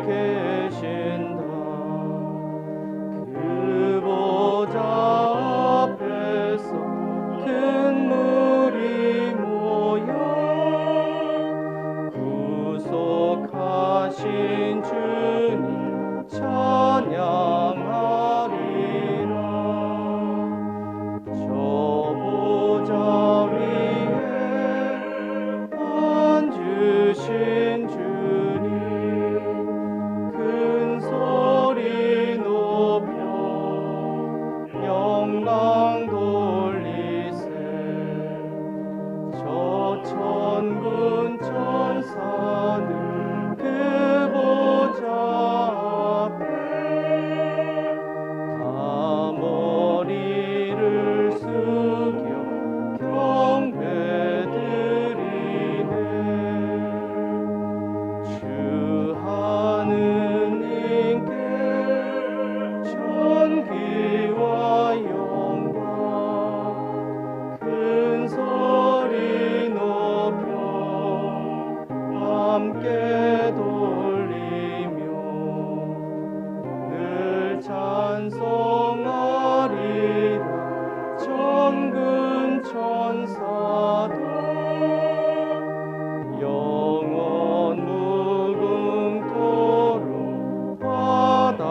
계신다. 그 보좌 앞에서 큰 무리 모여 구속하신 주님 찬양하리라. 저 보좌 위에 앉으신 주님 큰 소리 높여 영광 돌리세. 저 천군 천사들 그 보좌 앞에 다 머리를 숙여 경배드리네. 주 하느님께 존귀와 영광 큰 소리 높여 함께 돌리며 늘 찬송하리라. 천군 천사도 영원 무궁토록 화답하리라.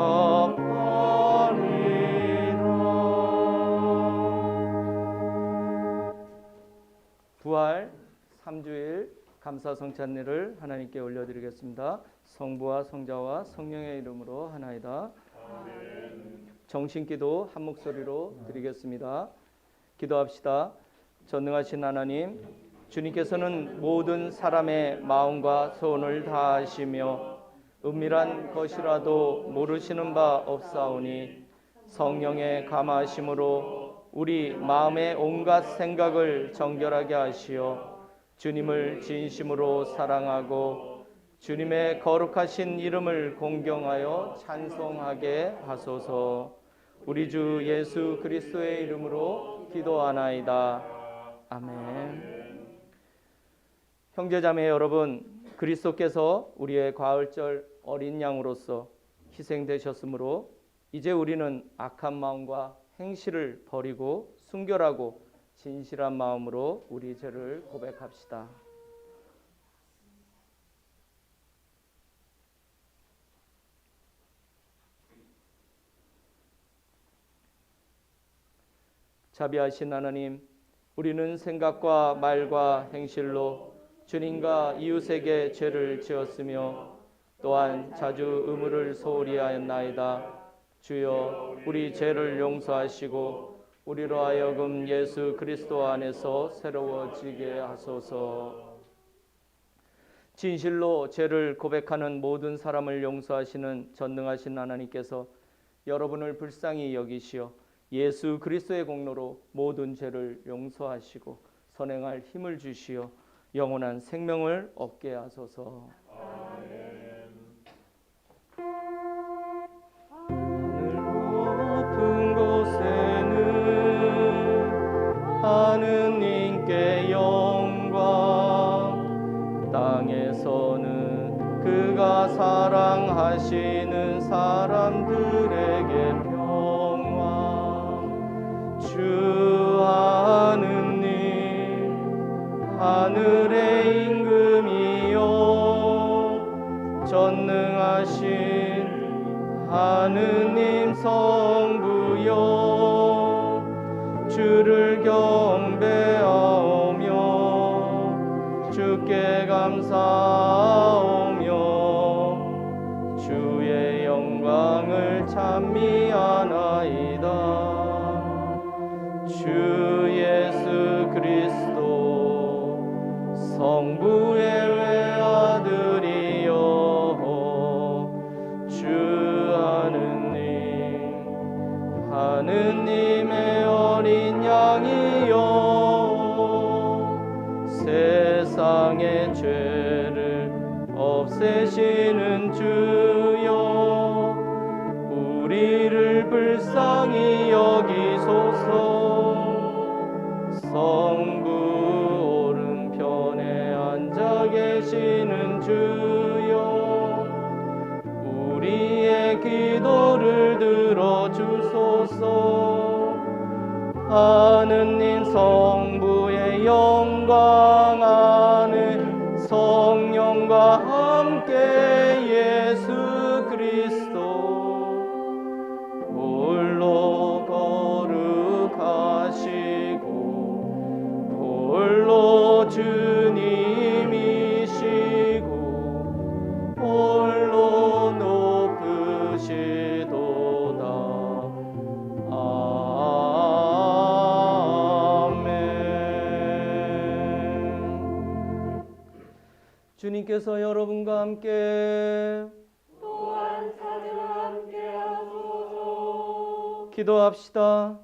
부활 3주일 감사 성찬례를 하나님께 올려드리겠습니다. 성부와 성자와 성령의 이름으로 하나이다. 정신기도 한 목소리로 드리겠습니다. 기도합시다. 전능하신 하나님, 주님께서는 모든 사람의 마음과 소원을 다하시며 은밀한 것이라도 모르시는 바 없사오니 성령의 감화하심으로 우리 마음의 온갖 생각을 정결하게 하시어 주님을 진심으로 사랑하고 주님의 거룩하신 이름을 공경하여 찬송하게 하소서. 우리 주 예수 그리스도의 이름으로 기도하나이다. 아멘. 형제자매 여러분, 그리스도께서 우리의 과을절 어린 양으로서 희생되셨으므로 이제 우리는 악한 마음과 행실을 버리고 순결하고 진실한 마음으로 우리 죄를 고백합시다. 자비하신 하나님, 우리는 생각과 말과 행실로 주님과 이웃에게 죄를 지었으며 또한 자주 의무를 소홀히 하였나이다. 주여, 우리 죄를 용서하시고 우리로 하여금 예수 그리스도 안에서 새로워지게 하소서. 진실로 죄를 고백하는 모든 사람을 용서하시는 전능하신 하나님께서 여러분을 불쌍히 여기시어 예수 그리스도의 공로로 모든 죄를 용서하시고 선행할 힘을 주시어 영원한 생명을 얻게 하소서. 아멘. 하늘 높은 곳에는 하느님께 영광, 땅에서는 그가 사랑하시는 사람들에게 평화. 주 하느님, 하늘의 임금이여, 전능하신 하느님 성부여, 주를 경배하오며 주께 감사하오며 주의 영광을 찬미하나이다. 주 예수 그리스도 성부의 외아들이여, 주 하느님, 하느님의 어린 양이여, 세상의 죄를 없애시는 주여, 우리를 불쌍히 여기소서. 저의 기도를 들어주소서. 하느님 성부의 영광 안에 성령과 함께 예수 그리스도 홀로 거룩하시고 홀로 주님이시고 홀로 높으시도다. 아멘. 주님께서 여러분과 함께 또한 사제와 함께 하소서. 기도합시다.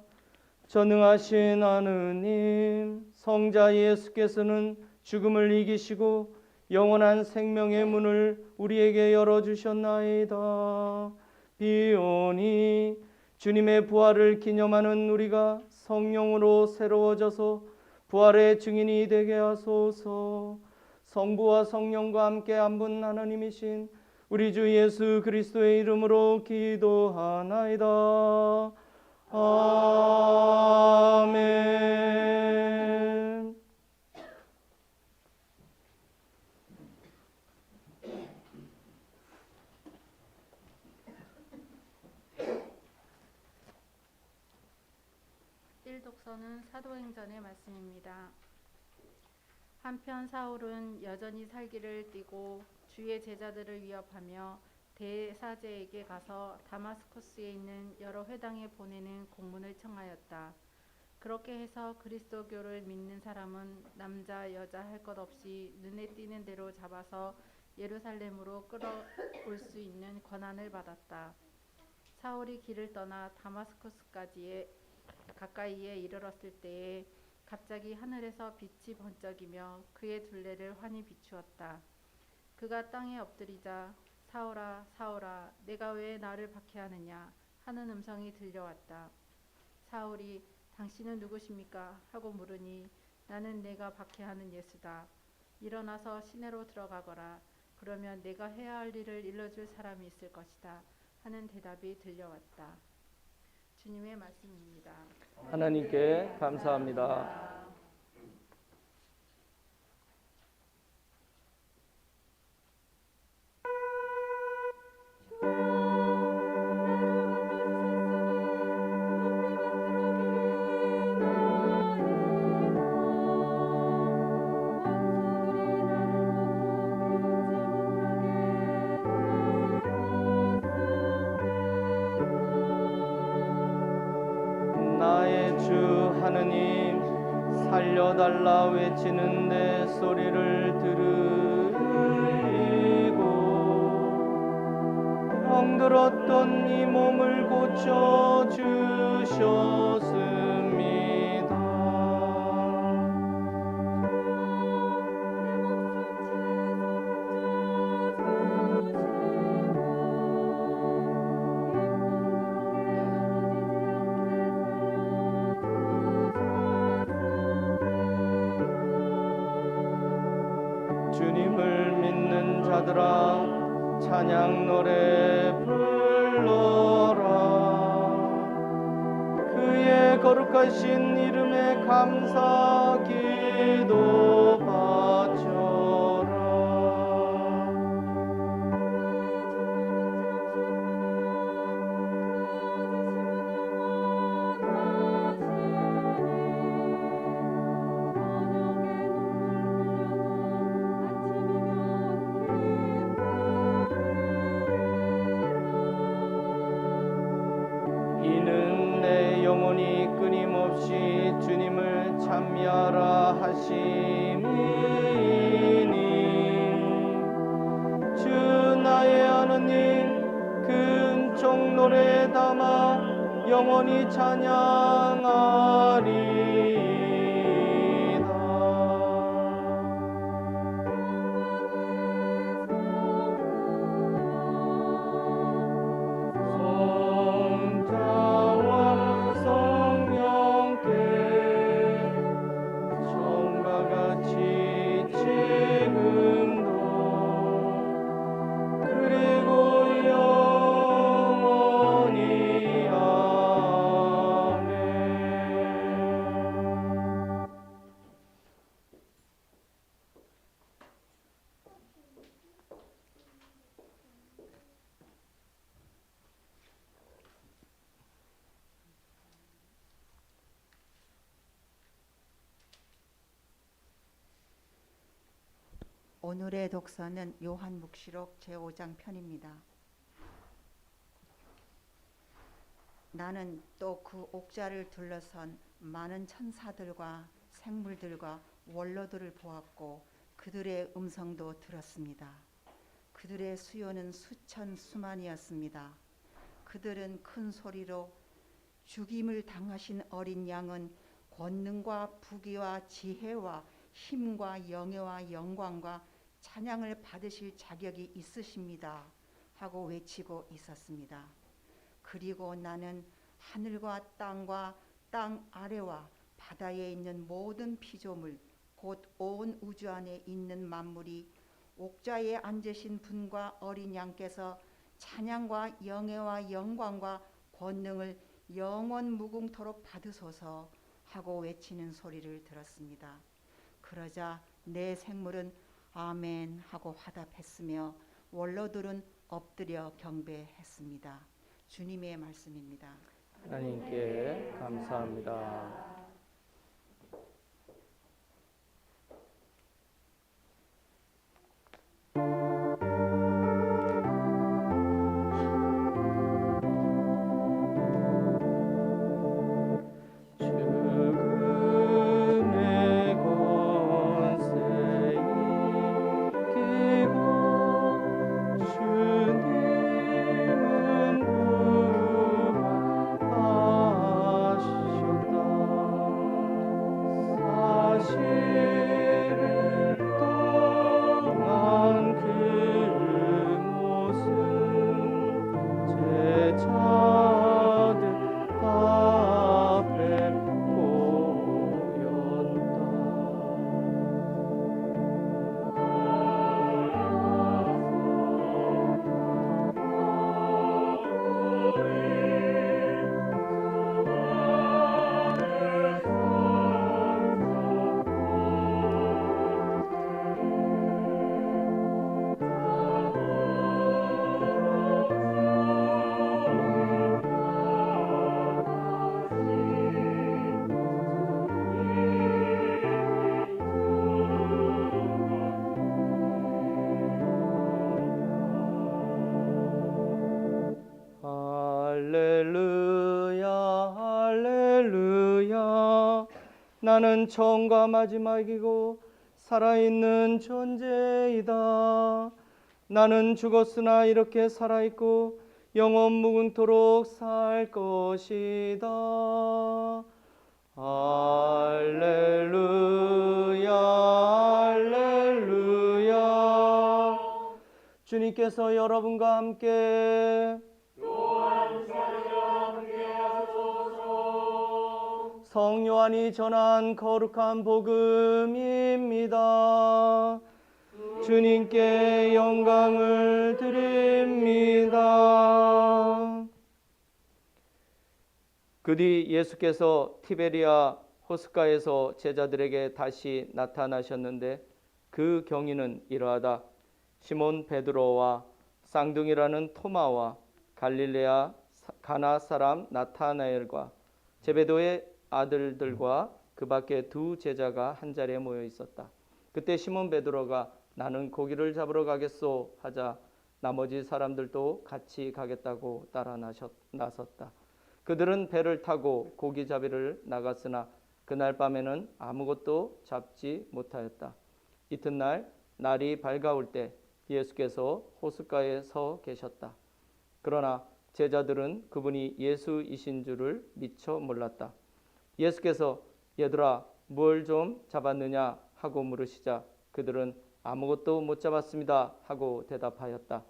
전능하신 하느님, 성자 예수께서는 죽음을 이기시고 영원한 생명의 문을 우리에게 열어주셨나이다. 비오니 주님의 부활을 기념하는 우리가 성령으로 새로워져서 부활의 증인이 되게 하소서. 성부와 성령과 함께 한 분 하나님이신 우리 주 예수 그리스도의 이름으로 기도하나이다. 아멘. 일독서는 사도행전의 말씀입니다. 한편 사울은 여전히 살기를 띠고 주의 제자들을 위협하며 대사제에게 가서 다마스쿠스에 있는 여러 회당에 보내는 공문을 청하였다. 그렇게 해서 그리스도교를 믿는 사람은 남자 여자 할 것 없이 눈에 띄는 대로 잡아서 예루살렘으로 끌어올 수 있는 권한을 받았다. 사울이 길을 떠나 다마스쿠스까지에 가까이에 이르렀을 때에 갑자기 하늘에서 빛이 번쩍이며 그의 둘레를 환히 비추었다. 그가 땅에 엎드리자 사울아 사울아 내가 왜 나를 박해하느냐 하는 음성이 들려왔다. 사울이 당신은 누구십니까 하고 물으니 나는 내가 박해하는 예수다. 일어나서 시내로 들어가거라. 그러면 내가 해야 할 일을 일러줄 사람이 있을 것이다 하는 대답이 들려왔다. 주님의 말씀입니다. 하나님께 감사합니다. 나의 주 하느님, 살려달라 외치는 내 소리를 들으시고 병들었던 이 몸을 고쳐 주셨습니다. 주님을 믿는 자들아 찬양 노래 불러라. 그의 거룩하신 이름에 감사 기도 바쳐라. 이는 내 영혼이 끊임없이 주님을 찬미하라 하심이니 주 나의 하느님 큰 종노래 담아 영원히 찬양하리이다. 지금도 그리고 오늘의 독서는 요한묵시록 제5장 편입니다. 나는 또 그 옥좌를 둘러선 많은 천사들과 생물들과 원로들을 보았고 그들의 음성도 들었습니다. 그들의 수요는 수천 수만이었습니다. 그들은 큰 소리로 죽임을 당하신 어린 양은 권능과 부귀와 지혜와 힘과 영예와 영광과 찬양을 받으실 자격이 있으십니다 하고 외치고 있었습니다. 그리고 나는 하늘과 땅 아래와 바다에 있는 모든 피조물 곧 온 우주 안에 있는 만물이 옥좌에 앉으신 분과 어린 양께서 찬양과 영예와 영광과 권능을 영원 무궁토록 받으소서 하고 외치는 소리를 들었습니다. 그러자 내 생물은 아멘 하고 화답했으며 원로들은 엎드려 경배했습니다. 주님의 말씀입니다. 하나님께 감사합니다. 죽음의 권세 이기고 주님은 부활하셨다. 사실을 떠난 그 모습 제자들 앞에 할렐루야 할렐루야. 나는 처음과 마지막이고 살아있는 존재이다. 나는 죽었으나 이렇게 살아있고 영원 무궁토록 살 것이다. 할렐루야 할렐루야. 주님께서 여러분과 함께 성요한이 전한 거룩한 복음입니다. 주님께 영광을 드립니다. 그 뒤 예수께서 티베리아 호숫가에서 제자들에게 다시 나타나셨는데 그 경위는 이러하다. 시몬 베드로와 쌍둥이라는 토마와 갈릴레아 가나 사람 나타나엘과 제베도의 아들들과 그 밖에 두 제자가 한 자리에 모여 있었다. 그때 시몬 베드로가 나는 고기를 잡으러 가겠소 하자 나머지 사람들도 같이 가겠다고 따라 나섰다. 그들은 배를 타고 고기잡이를 나갔으나 그날 밤에는 아무것도 잡지 못하였다. 이튿날 날이 밝아올 때 예수께서 호숫가에 서 계셨다. 그러나 제자들은 그분이 예수이신 줄을 미처 몰랐다. 예수께서 얘들아 뭘 좀 잡았느냐 하고 물으시자 그들은 아무것도 못 잡았습니다 하고 대답하였다.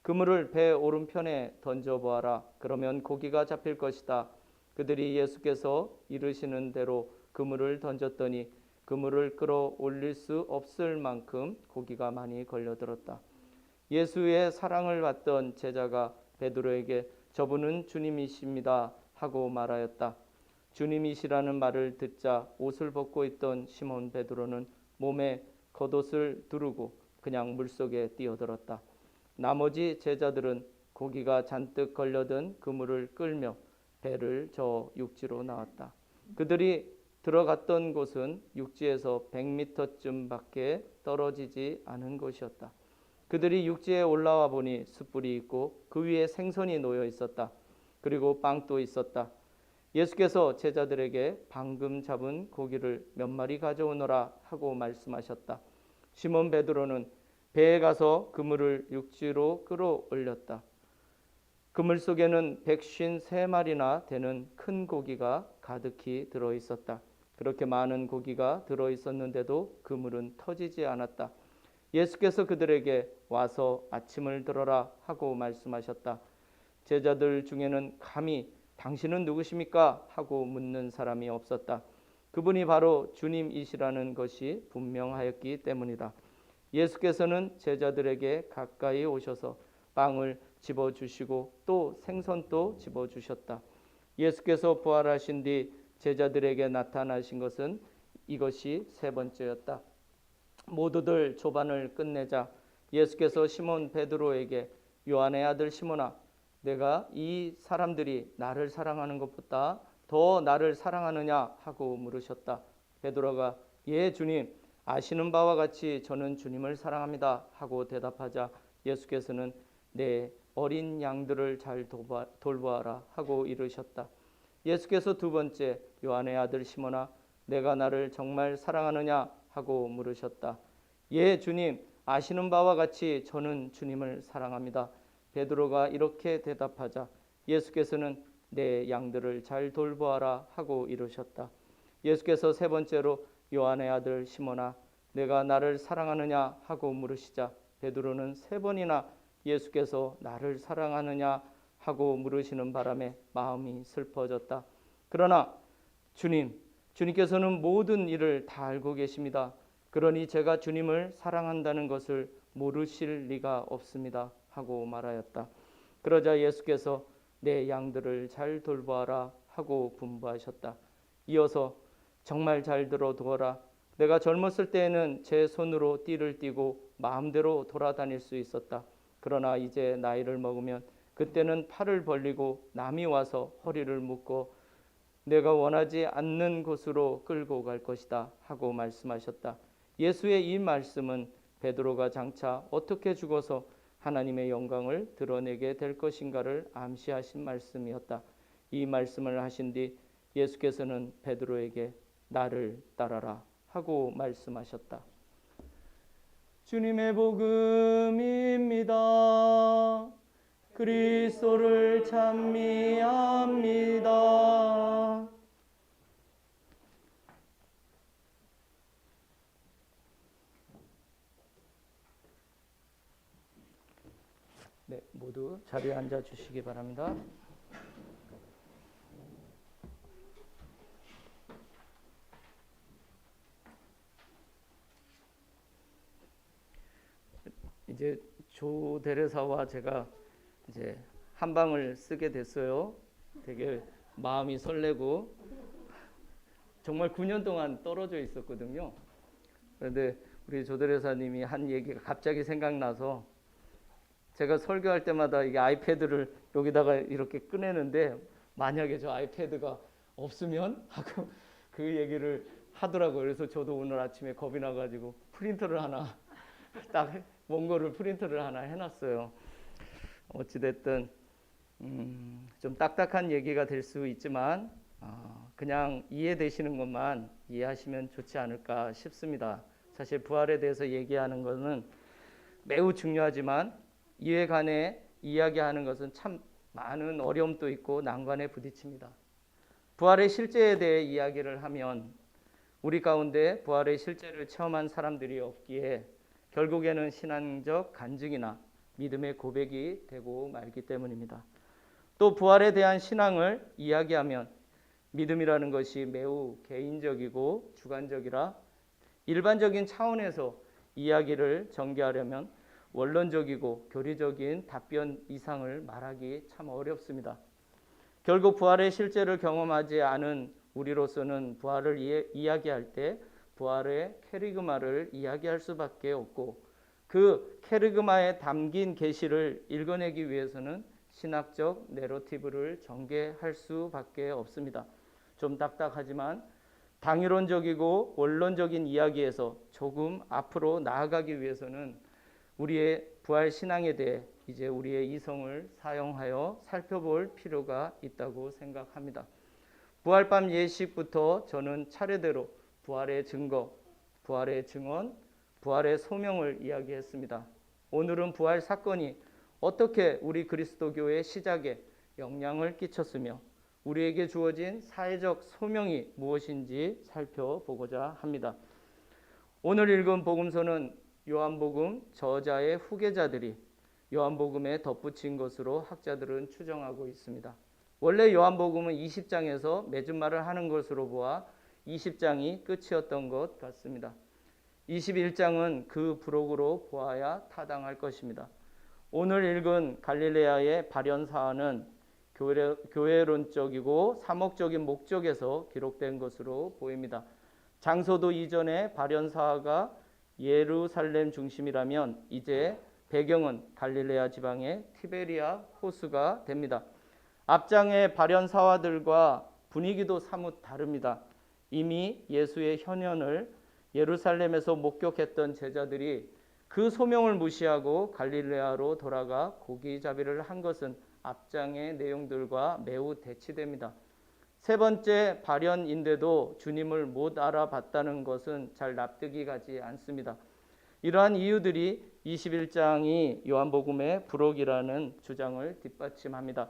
그물을 배 오른편에 던져보아라. 그러면 고기가 잡힐 것이다. 그들이 예수께서 이르시는 대로 그물을 던졌더니 그물을 끌어올릴 수 없을 만큼 고기가 많이 걸려들었다. 예수의 사랑을 받던 제자가 베드로에게 저분은 주님이십니다 하고 말하였다. 주님이시라는 말을 듣자 옷을 벗고 있던 시몬 베드로는 몸에 겉옷을 두르고 그냥 물속에 뛰어들었다. 나머지 제자들은 고기가 잔뜩 걸려든 그물을 끌며 배를 저어 육지로 나왔다. 그들이 들어갔던 곳은 육지에서 100m쯤밖에 떨어지지 않은 것이었다. 그들이 육지에 올라와 보니 숯불이 있고 그 위에 생선이 놓여 있었다. 그리고 빵도 있었다. 예수께서 제자들에게 방금 잡은 고기를 몇 마리 가져오너라 하고 말씀하셨다. 시몬 베드로는 배에 가서 그물을 육지로 끌어올렸다. 그물 속에는 153마리나 되는 큰 고기가 가득히 들어있었다. 그렇게 많은 고기가 들어있었는데도 그물은 터지지 않았다. 예수께서 그들에게 와서 아침을 들어라 하고 말씀하셨다. 제자들 중에는 감히 당신은 누구십니까? 하고 묻는 사람이 없었다. 그분이 바로 주님이시라는 것이 분명하였기 때문이다. 예수께서는 제자들에게 가까이 오셔서 빵을 집어주시고 또 생선도 집어주셨다. 예수께서 부활하신 뒤 제자들에게 나타나신 것은 이것이 세 번째였다. 모두들 조반을 끝내자 예수께서 시몬 베드로에게 요한의 아들 시몬아, 내가 이 사람들이 나를 사랑하는 것보다 더 나를 사랑하느냐 하고 물으셨다. 베드로가 예 주님, 아시는 바와 같이 저는 주님을 사랑합니다 하고 대답하자 예수께서는 내 어린 양들을 잘 돌보아라 하고 이르셨다. 예수께서 두 번째 요한의 아들 시몬아, 내가 나를 정말 사랑하느냐 하고 물으셨다. 예 주님, 아시는 바와 같이 저는 주님을 사랑합니다. 베드로가 이렇게 대답하자 예수께서는 내 양들을 잘 돌보아라 하고 이르셨다. 예수께서 세 번째로 요한의 아들 시몬아, 내가 나를 사랑하느냐 하고 물으시자 베드로는 세 번이나 예수께서 나를 사랑하느냐 하고 물으시는 바람에 마음이 슬퍼졌다. 그러나 주님께서는 모든 일을 다 알고 계십니다. 그러니 제가 주님을 사랑한다는 것을 모르실 리가 없습니다 하고 말하였다. 그러자 예수께서 내 양들을 잘 돌보아라 하고 분부하셨다. 이어서 정말 잘 들어두어라. 내가 젊었을 때에는 제 손으로 띠를 띠고 마음대로 돌아다닐 수 있었다. 그러나 이제 나이를 먹으면 그때는 팔을 벌리고 남이 와서 허리를 묶고 내가 원하지 않는 곳으로 끌고 갈 것이다 하고 말씀하셨다. 예수의 이 말씀은 베드로가 장차 어떻게 죽어서 하나님의 영광을 드러내게 될 것인가를 암시하신 말씀이었다. 이 말씀을 하신 뒤 예수께서는 베드로에게 나를 따라라 하고 말씀하셨다. 주님의 복음입니다. 그리스도를 찬미합니다. 네, 모두 자리에 앉아 주시기 바랍니다. 이제 조 대례사와 제가 이제 한 방을 쓰게 됐어요. 되게 마음이 설레고 정말 9년 동안 떨어져 있었거든요. 그런데 우리 조 대례사님이 한 얘기가 갑자기 생각나서 제가 설교할 때마다 이게 아이패드를 여기다가 이렇게 꺼내는데 만약에 저 아이패드가 없으면 하고 그 얘기를 하더라고요. 그래서 저도 오늘 아침에 겁이 나가지고 프린터를 하나 딱 원고를 프린터를 하나 해놨어요. 어찌됐든 좀 딱딱한 얘기가 될 수 있지만 그냥 이해되시는 것만 이해하시면 좋지 않을까 싶습니다. 사실 부활에 대해서 얘기하는 것은 매우 중요하지만 이해간에 이야기하는 것은 참 많은 어려움도 있고 난관에 부딪힙니다. 부활의 실제에 대해 이야기를 하면 우리 가운데 부활의 실제를 체험한 사람들이 없기에 결국에는 신앙적 간증이나 믿음의 고백이 되고 말기 때문입니다. 또 부활에 대한 신앙을 이야기하면 믿음이라는 것이 매우 개인적이고 주관적이라 일반적인 차원에서 이야기를 전개하려면 원론적이고 교리적인 답변 이상을 말하기 참 어렵습니다. 결국 부활의 실제를 경험하지 않은 우리로서는 부활을 이야기할 때 부활의 캐리그마를 이야기할 수밖에 없고 그 캐리그마에 담긴 계시를 읽어내기 위해서는 신학적 내러티브를 전개할 수밖에 없습니다. 좀 딱딱하지만 당위론적이고 원론적인 이야기에서 조금 앞으로 나아가기 위해서는 우리의 부활 신앙에 대해 이제 우리의 이성을 사용하여 살펴볼 필요가 있다고 생각합니다. 부활밤 예식부터 저는 차례대로 부활의 증거, 부활의 증언, 부활의 소명을 이야기했습니다. 오늘은 부활 사건이 어떻게 우리 그리스도교의 시작에 영향을 끼쳤으며 우리에게 주어진 사회적 소명이 무엇인지 살펴보고자 합니다. 오늘 읽은 복음서는 요한복음 저자의 후계자들이 요한복음에 덧붙인 것으로 학자들은 추정하고 있습니다. 원래 요한복음은 20장에서 맺은 말을 하는 것으로 보아 20장이 끝이었던 것 같습니다. 21장은 그 부록으로 보아야 타당할 것입니다. 오늘 읽은 갈릴레아의 발현 사안은 교회론적이고 사목적인 목적에서 기록된 것으로 보입니다. 장소도 이전에 발현 사화가 예루살렘 중심이라면 이제 배경은 갈릴레아 지방의 티베리아 호수가 됩니다. 앞장의 발현 사화들과 분위기도 사뭇 다릅니다. 이미 예수의 현현을 예루살렘에서 목격했던 제자들이 그 소명을 무시하고 갈릴레아로 돌아가 고기잡이를 한 것은 앞장의 내용들과 매우 대치됩니다. 세 번째 발현인데도 주님을 못 알아봤다는 것은 잘 납득이 가지 않습니다. 이러한 이유들이 21장이 요한복음의 부록이라는 주장을 뒷받침합니다.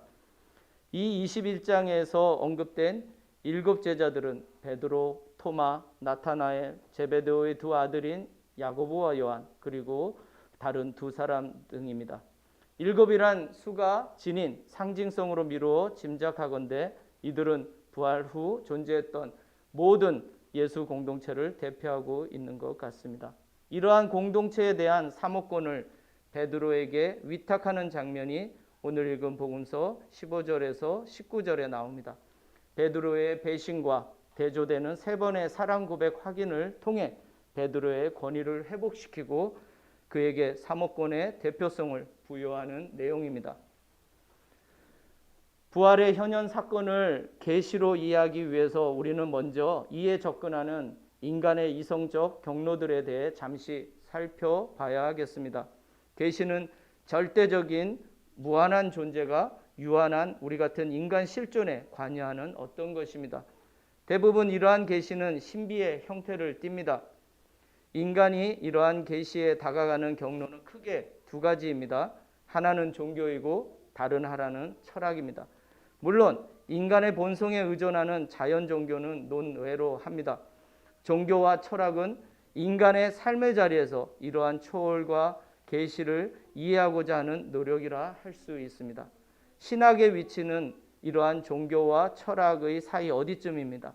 이 21장에서 언급된 7 제자들은 베드로, 토마, 나타나엘, 제베데오의 2 아들인 야고보와 요한, 그리고 다른 2 사람 등입니다. 7이란 수가 지닌 상징성으로 미루어 짐작하건대 이들은 부활 후 존재했던 모든 예수 공동체를 대표하고 있는 것 같습니다. 이러한 공동체에 대한 사모권을 베드로에게 위탁하는 장면이 오늘 읽은 복음서 15절에서 19절에 나옵니다. 베드로의 배신과 대조되는 3번의 사랑 고백 확인을 통해 베드로의 권위를 회복시키고 그에게 사모권의 대표성을 부여하는 내용입니다. 부활의 현현 사건을 계시로 이해하기 위해서 우리는 먼저 이에 접근하는 인간의 이성적 경로들에 대해 잠시 살펴봐야 하겠습니다. 계시는 절대적인 무한한 존재가 유한한 우리 같은 인간 실존에 관여하는 어떤 것입니다. 대부분 이러한 계시는 신비의 형태를 띱니다. 인간이 이러한 계시에 다가가는 경로는 크게 2 가지입니다. 하나는 종교이고 다른 하나는 철학입니다. 물론 인간의 본성에 의존하는 자연 종교는 논외로 합니다. 종교와 철학은 인간의 삶의 자리에서 이러한 초월과 계시를 이해하고자 하는 노력이라 할 수 있습니다. 신학의 위치는 이러한 종교와 철학의 사이 어디쯤입니다.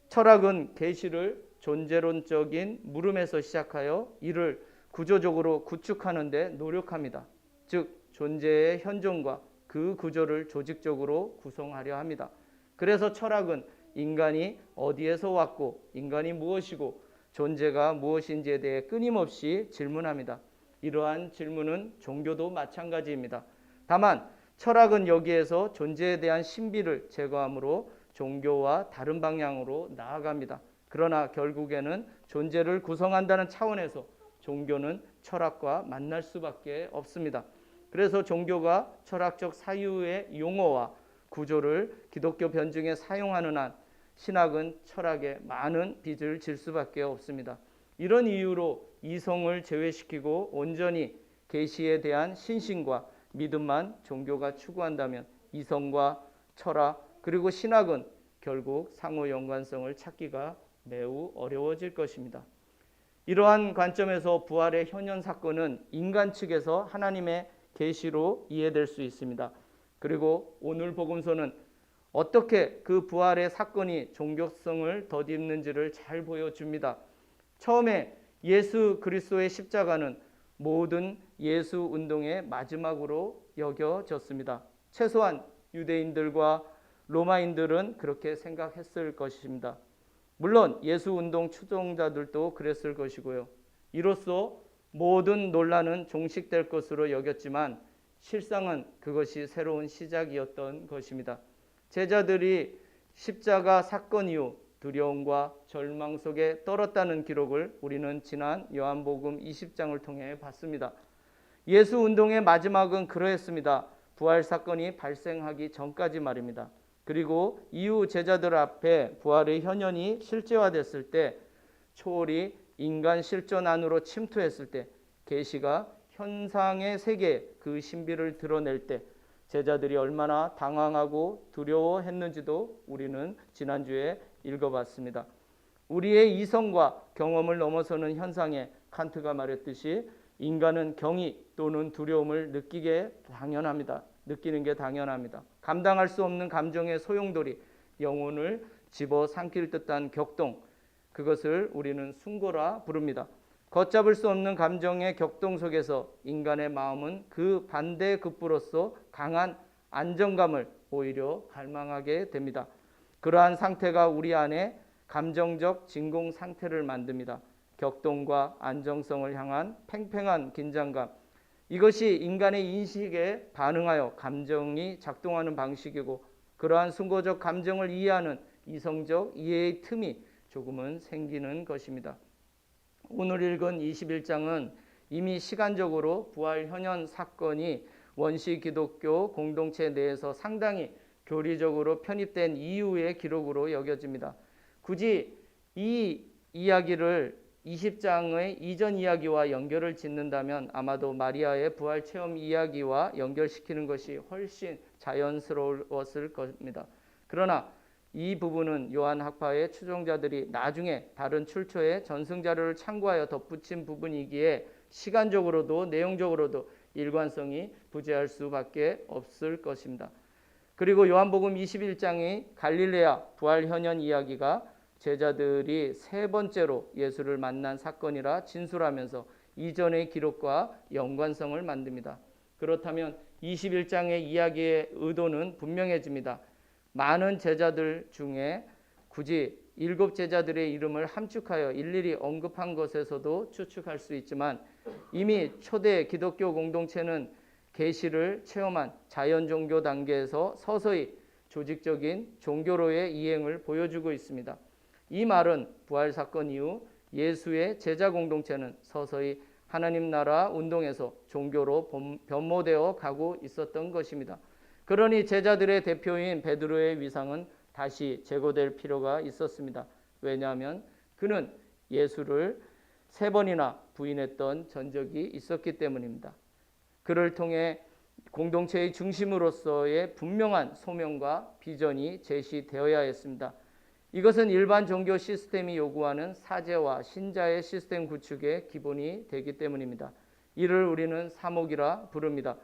철학은 계시를 존재론적인 물음에서 시작하여 이를 구조적으로 구축하는 데 노력합니다. 즉 존재의 현존과 그 구조를 조직적으로 구성하려 합니다. 그래서 철학은 인간이 어디에서 왔고 인간이 무엇이고 존재가 무엇인지에 대해 끊임없이 질문합니다. 이러한 질문은 종교도 마찬가지입니다. 다만 철학은 여기에서 존재에 대한 신비를 제거하므로 종교와 다른 방향으로 나아갑니다. 그러나 결국에는 존재를 구성한다는 차원에서 종교는 철학과 만날 수밖에 없습니다. 그래서 종교가 철학적 사유의 용어와 구조를 기독교 변증에 사용하는 한 신학은 철학에 많은 빚을 질 수밖에 없습니다. 이런 이유로 이성을 제외시키고 온전히 계시에 대한 신심과 믿음만 종교가 추구한다면 이성과 철학 그리고 신학은 결국 상호 연관성을 찾기가 매우 어려워질 것입니다. 이러한 관점에서 부활의 현현 사건은 인간 측에서 하나님의 계시로 이해될 수 있습니다. 그리고 오늘 복음서는 어떻게 그 부활의 사건이 종교성을 덧입는지를 잘 보여줍니다. 처음에 예수 그리스도의 십자가는 모든 예수 운동의 마지막으로 여겨졌습니다. 최소한 유대인들과 로마인들은 그렇게 생각했을 것입니다. 물론 예수 운동 추종자들도 그랬을 것이고요. 이로써 모든 논란은 종식될 것으로 여겼지만 실상은 그것이 새로운 시작이었던 것입니다. 제자들이 십자가 사건 이후 두려움과 절망 속에 떨었다는 기록을 우리는 지난 요한복음 20장을 통해 봤습니다. 예수 운동의 마지막은 그러했습니다. 부활 사건이 발생하기 전까지 말입니다. 그리고 이후 제자들 앞에 부활의 현현이 실제화됐을 때, 초월이 인간 실존 안으로 침투했을 때, 계시가 현상의 세계에 그 신비를 드러낼 때 제자들이 얼마나 당황하고 두려워했는지도 우리는 지난주에 읽어봤습니다. 우리의 이성과 경험을 넘어서는 현상에 칸트가 말했듯이 인간은 경이 또는 두려움을 느끼는 게 당연합니다. 감당할 수 없는 감정의 소용돌이, 영혼을 집어삼킬 듯한 격동, 그것을 우리는 숭고라 부릅니다. 걷잡을 수 없는 감정의 격동 속에서 인간의 마음은 그 반대급부로서 강한 안정감을 오히려 갈망하게 됩니다. 그러한 상태가 우리 안에 감정적 진공 상태를 만듭니다. 격동과 안정성을 향한 팽팽한 긴장감, 이것이 인간의 인식에 반응하여 감정이 작동하는 방식이고, 그러한 숭고적 감정을 이해하는 이성적 이해의 틈이 조금은 생기는 것입니다. 오늘 읽은 21장은 이미 시간적으로 부활 현현 사건이 원시 기독교 공동체 내에서 상당히 교리적으로 편입된 이후의 기록으로 여겨집니다. 굳이 이 이야기를 20장의 이전 이야기와 연결을 짓는다면 아마도 마리아의 부활 체험 이야기와 연결시키는 것이 훨씬 자연스러웠을 겁니다. 그러나 이 부분은 요한 학파의 추종자들이 나중에 다른 출처의 전승자료를 참고하여 덧붙인 부분이기에 시간적으로도 내용적으로도 일관성이 부재할 수밖에 없을 것입니다. 그리고 요한복음 21장의 갈릴레아 부활 현현 이야기가 제자들이 세 번째로 예수를 만난 사건이라 진술하면서 이전의 기록과 연관성을 만듭니다. 그렇다면 21장의 이야기의 의도는 분명해집니다. 많은 제자들 중에 굳이 7 제자들의 이름을 함축하여 일일이 언급한 것에서도 추측할 수 있지만, 이미 초대 기독교 공동체는 계시를 체험한 자연 종교 단계에서 서서히 조직적인 종교로의 이행을 보여주고 있습니다. 이 말은 부활 사건 이후 예수의 제자 공동체는 서서히 하나님 나라 운동에서 종교로 변모되어 가고 있었던 것입니다. 그러니 제자들의 대표인 베드로의 위상은 다시 제고될 필요가 있었습니다. 왜냐하면 그는 예수를 3번이나 부인했던 전적이 있었기 때문입니다. 그를 통해 공동체의 중심으로서의 분명한 소명과 비전이 제시되어야 했습니다. 이것은 일반 종교 시스템이 요구하는 사제와 신자의 시스템 구축의 기본이 되기 때문입니다. 이를 우리는 사목이라 부릅니다.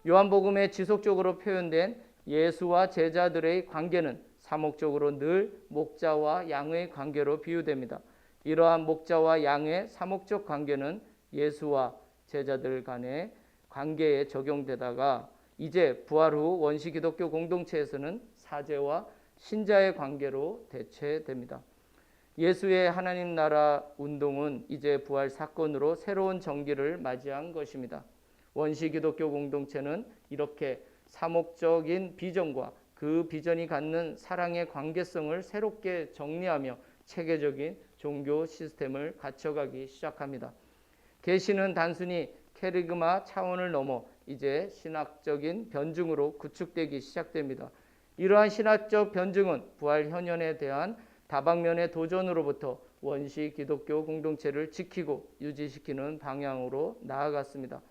요한복음에 지속적으로 표현된 예수와 제자들의 관계는 사목적으로 늘 목자와 양의 관계로 비유됩니다. 이러한 목자와 양의 사목적 관계는 예수와 제자들 간의 관계에 적용되다가 이제 부활 후 원시 기독교 공동체에서는 사제와 신자의 관계로 대체됩니다. 예수의 하나님 나라 운동은 이제 부활 사건으로 새로운 전기를 맞이한 것입니다. 원시 기독교 공동체는 이렇게 사목적인 비전과 그 비전이 갖는 사랑의 관계성을 새롭게 정리하며 체계적인 종교 시스템을 갖춰가기 시작합니다. 계시는 단순히 캐리그마 차원을 넘어 이제 신학적인 변증으로 구축되기 시작됩니다. 이러한 신학적 변증은 부활 현현에 대한 다방면의 도전으로부터 원시 기독교 공동체를 지키고 유지시키는 방향으로 나아갔습니다.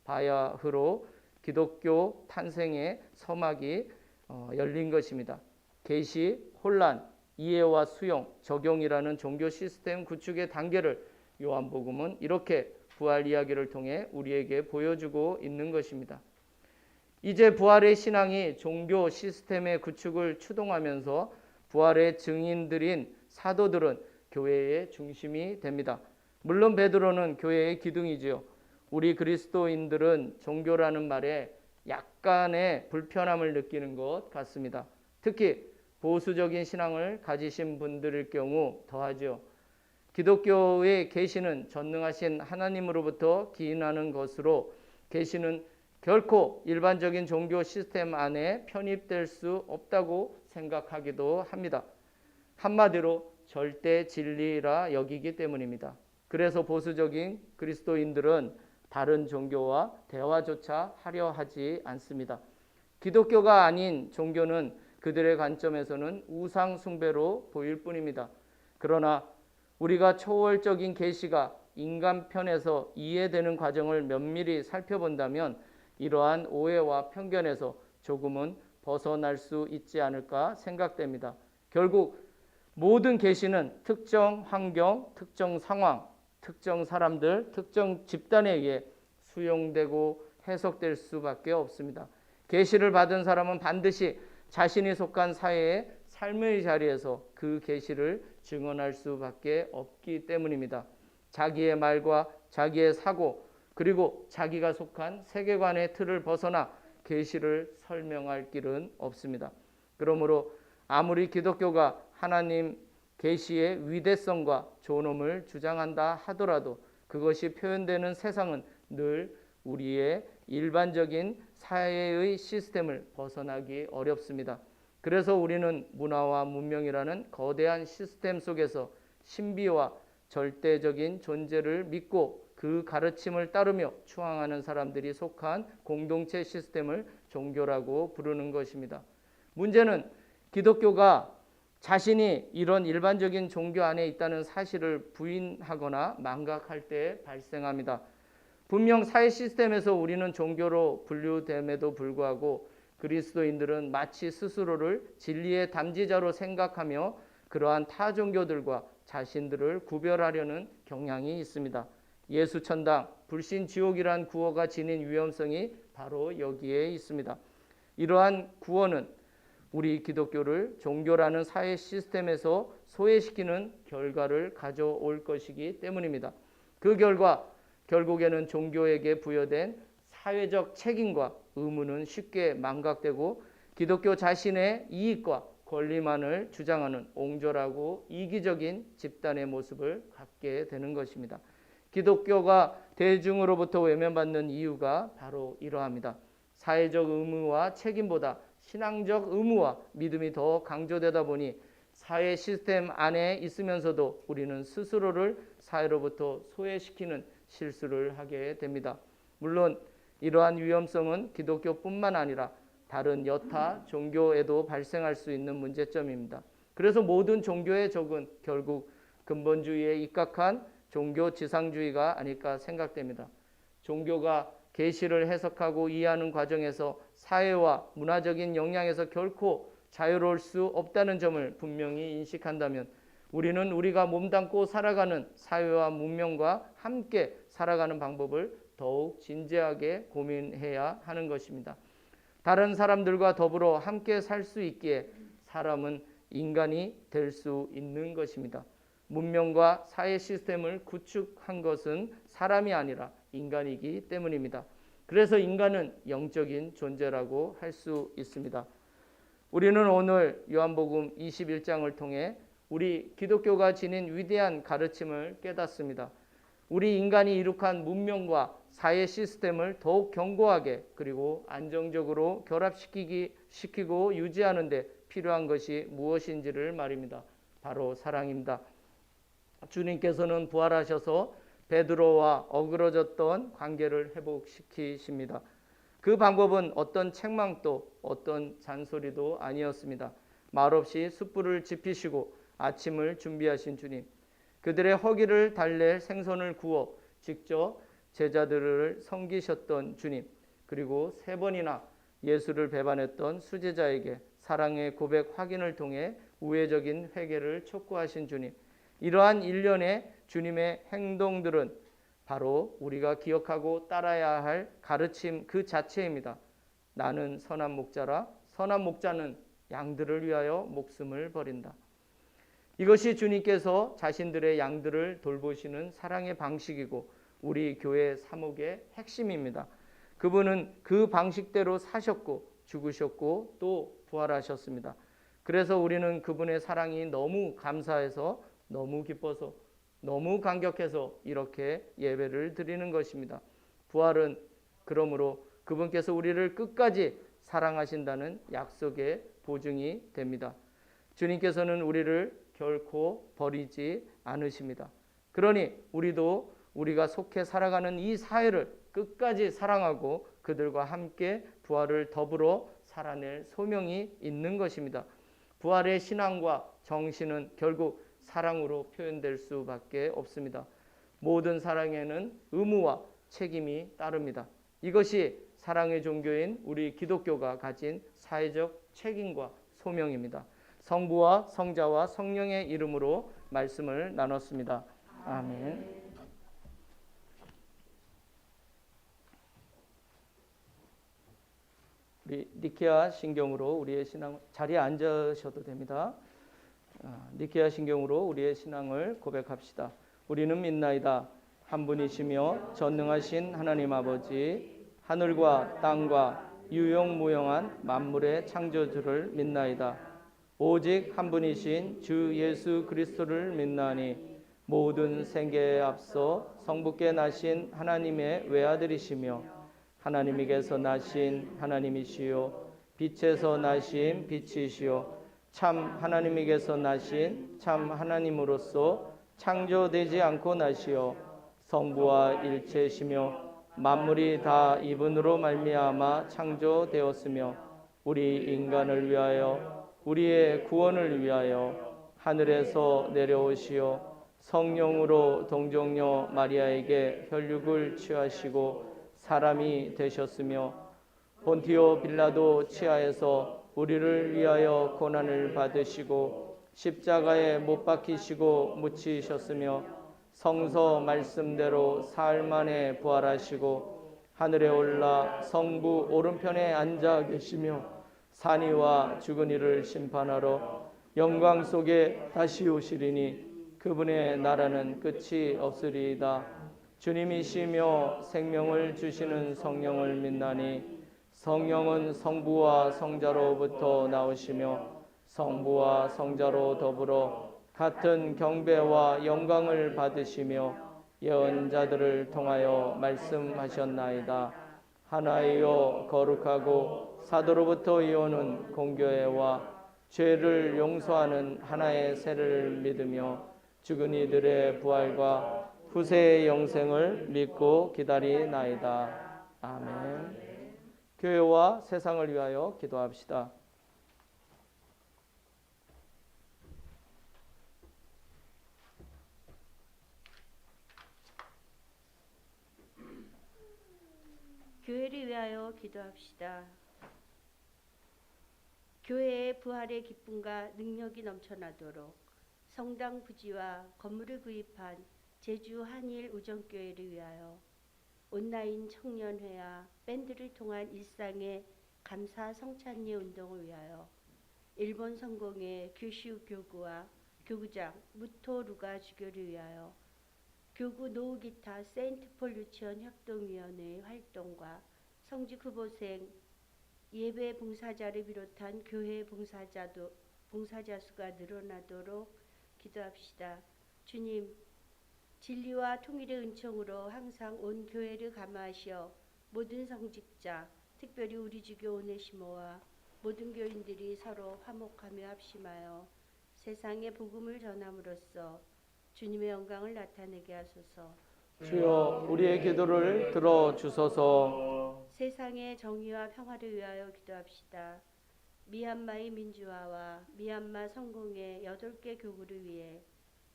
바야흐로 기독교 탄생의 서막이 열린 것입니다. 계시, 혼란, 이해와 수용, 적용이라는 종교 시스템 구축의 단계를 요한복음은 이렇게 부활 이야기를 통해 우리에게 보여주고 있는 것입니다. 이제 부활의 신앙이 종교 시스템의 구축을 추동하면서 부활의 증인들인 사도들은 교회의 중심이 됩니다. 물론 베드로는 교회의 기둥이지요. 우리 그리스도인들은 종교라는 말에 약간의 불편함을 느끼는 것 같습니다. 특히 보수적인 신앙을 가지신 분들일 경우 더하죠. 기독교의 계시는 전능하신 하나님으로부터 기인하는 것으로 계시는 결코 일반적인 종교 시스템 안에 편입될 수 없다고 생각하기도 합니다. 한마디로 절대 진리라 여기기 때문입니다. 그래서 보수적인 그리스도인들은 다른 종교와 대화조차 하려 하지 않습니다. 기독교가 아닌 종교는 그들의 관점에서는 우상 숭배로 보일 뿐입니다. 그러나 우리가 초월적인 계시가 인간 편에서 이해되는 과정을 면밀히 살펴본다면 이러한 오해와 편견에서 조금은 벗어날 수 있지 않을까 생각됩니다. 결국 모든 계시는 특정 환경, 특정 상황, 특정 사람들, 특정 집단에 의해 수용되고 해석될 수밖에 없습니다. 계시를 받은 사람은 반드시 자신이 속한 사회의 삶의 자리에서 그 계시를 증언할 수밖에 없기 때문입니다. 자기의 말과 자기의 사고 그리고 자기가 속한 세계관의 틀을 벗어나 계시를 설명할 길은 없습니다. 그러므로 아무리 기독교가 하나님 계시의 위대성과 존엄을 주장한다 하더라도 그것이 표현되는 세상은 늘 우리의 일반적인 사회의 시스템을 벗어나기 어렵습니다. 그래서 우리는 문화와 문명이라는 거대한 시스템 속에서 신비와 절대적인 존재를 믿고 그 가르침을 따르며 추앙하는 사람들이 속한 공동체 시스템을 종교라고 부르는 것입니다. 문제는 기독교가 자신이 이런 일반적인 종교 안에 있다는 사실을 부인하거나 망각할 때 발생합니다. 분명 사회 시스템에서 우리는 종교로 분류됨에도 불구하고 그리스도인들은 마치 스스로를 진리의 담지자로 생각하며 그러한 타 종교들과 자신들을 구별하려는 경향이 있습니다. 예수천당, 불신지옥이란 구호가 지닌 위험성이 바로 여기에 있습니다. 이러한 구호는 우리 기독교를 종교라는 사회 시스템에서 소외시키는 결과를 가져올 것이기 때문입니다. 그 결과 결국에는 종교에게 부여된 사회적 책임과 의무는 쉽게 망각되고 기독교 자신의 이익과 권리만을 주장하는 옹졸하고 이기적인 집단의 모습을 갖게 되는 것입니다. 기독교가 대중으로부터 외면받는 이유가 바로 이러합니다. 사회적 의무와 책임보다 신앙적 의무와 믿음이 더 강조되다 보니 사회 시스템 안에 있으면서도 우리는 스스로를 사회로부터 소외시키는 실수를 하게 됩니다. 물론 이러한 위험성은 기독교뿐만 아니라 다른 여타 종교에도 발생할 수 있는 문제점입니다. 그래서 모든 종교의 적은 결국 근본주의에 입각한 종교 지상주의가 아닐까 생각됩니다. 종교가 계시를 해석하고 이해하는 과정에서 사회와 문화적인 영향에서 결코 자유로울 수 없다는 점을 분명히 인식한다면 우리는 우리가 몸담고 살아가는 사회와 문명과 함께 살아가는 방법을 더욱 진지하게 고민해야 하는 것입니다. 다른 사람들과 더불어 함께 살 수 있기에 사람은 인간이 될 수 있는 것입니다. 문명과 사회 시스템을 구축한 것은 사람이 아니라 인간이기 때문입니다. 그래서 인간은 영적인 존재라고 할 수 있습니다. 우리는 오늘 요한복음 21장을 통해 우리 기독교가 지닌 위대한 가르침을 깨닫습니다. 우리 인간이 이룩한 문명과 사회 시스템을 더욱 견고하게 그리고 안정적으로 결합시키고 유지하는 데 필요한 것이 무엇인지를 말입니다. 바로 사랑입니다. 주님께서는 부활하셔서 베드로와 어그러졌던 관계를 회복시키십니다. 그 방법은 어떤 책망도 어떤 잔소리도 아니었습니다. 말없이 숯불을 지피시고 아침을 준비하신 주님, 그들의 허기를 달랠 생선을 구워 직접 제자들을 섬기셨던 주님, 그리고 3번이나 예수를 배반했던 수제자에게 사랑의 고백 확인을 통해 우회적인 회개를 촉구하신 주님, 이러한 일련의 주님의 행동들은 바로 우리가 기억하고 따라야 할 가르침 그 자체입니다. 나는 선한 목자라 선한 목자는 양들을 위하여 목숨을 버린다. 이것이 주님께서 자신들의 양들을 돌보시는 사랑의 방식이고 우리 교회 사목의 핵심입니다. 그분은 그 방식대로 사셨고 죽으셨고 또 부활하셨습니다. 그래서 우리는 그분의 사랑이 너무 감사해서 너무 기뻐서 너무 감격해서 이렇게 예배를 드리는 것입니다. 부활은 그러므로 그분께서 우리를 끝까지 사랑하신다는 약속의 보증이 됩니다. 주님께서는 우리를 결코 버리지 않으십니다. 그러니 우리도 우리가 속해 살아가는 이 사회를 끝까지 사랑하고 그들과 함께 부활을 더불어 살아낼 소명이 있는 것입니다. 부활의 신앙과 정신은 결국 사랑으로 표현될 수밖에 없습니다. 모든 사랑에는 의무와 책임이 따릅니다. 이것이 사랑의 종교인 우리 기독교가 가진 사회적 책임과 소명입니다. 성부와 성자와 성령의 이름으로 말씀을 나눴습니다. 아멘. 우리 니케아 신경으로 우리의 신앙, 자리에 앉으셔도 됩니다. 니케아 신경으로 우리의 신앙을 고백합시다. 우리는 믿나이다. 한 분이시며 전능하신 하나님 아버지, 하늘과 땅과 유용무용한 만물의 창조주를 믿나이다. 오직 한 분이신 주 예수 그리스도를 믿나니 모든 생계에 앞서 성부께 나신 하나님의 외아들이시며 하나님에게서 나신 하나님이시요 빛에서 나신 빛이시요 참 하나님에게서 나신 참 하나님으로서 창조되지 않고 나시어 성부와 일체시며 만물이 다 이분으로 말미암아 창조되었으며 우리 인간을 위하여 우리의 구원을 위하여 하늘에서 내려오시어 성령으로 동정녀 마리아에게 혈육을 취하시고 사람이 되셨으며 본티오 빌라도 치하에서 우리를 위하여 고난을 받으시고 십자가에 못 박히시고 묻히셨으며 성서 말씀대로 사흘 만에 부활하시고 하늘에 올라 성부 오른편에 앉아 계시며 산이와 죽은 이를 심판하러 영광 속에 다시 오시리니 그분의 나라는 끝이 없으리이다. 주님이시며 생명을 주시는 성령을 믿나니 성령은 성부와 성자로부터 나오시며 성부와 성자로 더불어 같은 경배와 영광을 받으시며 예언자들을 통하여 말씀하셨나이다. 하나이요 거룩하고 사도로부터 이오는 공교회와 죄를 용서하는 하나의 세를 믿으며 죽은 이들의 부활과 후세의 영생을 믿고 기다리나이다. 아멘. 교회와 세상을 위하여 기도합시다. 교회를 위하여 기도합시다. 교회의 부활의 기쁨과 능력이 넘쳐나도록 성당 부지와 건물을 구입한 제주 한일 우정교회를 위하여 온라인 청년회와 밴드를 통한 일상의 감사 성찬리 운동을 위하여 일본 성공의 규슈 교구와 교구장 무토 루가 주교를 위하여 교구 노후기타 세인트폴 유치원 협동위원회의 활동과 성직 후보생 예배 봉사자를 비롯한 교회 봉사자 수가 늘어나도록 기도합시다. 주님, 진리와 통일의 은총으로 항상 온 교회를 감화하시어 모든 성직자, 특별히 우리 주교 오네시모와 모든 교인들이 서로 화목하며 합심하여 세상에 복음을 전함으로써 주님의 영광을 나타내게 하소서. 주여 우리의 기도를 들어주소서. 세상의 정의와 평화를 위하여 기도합시다. 미얀마의 민주화와 미얀마 성공의 8개 교구를 위해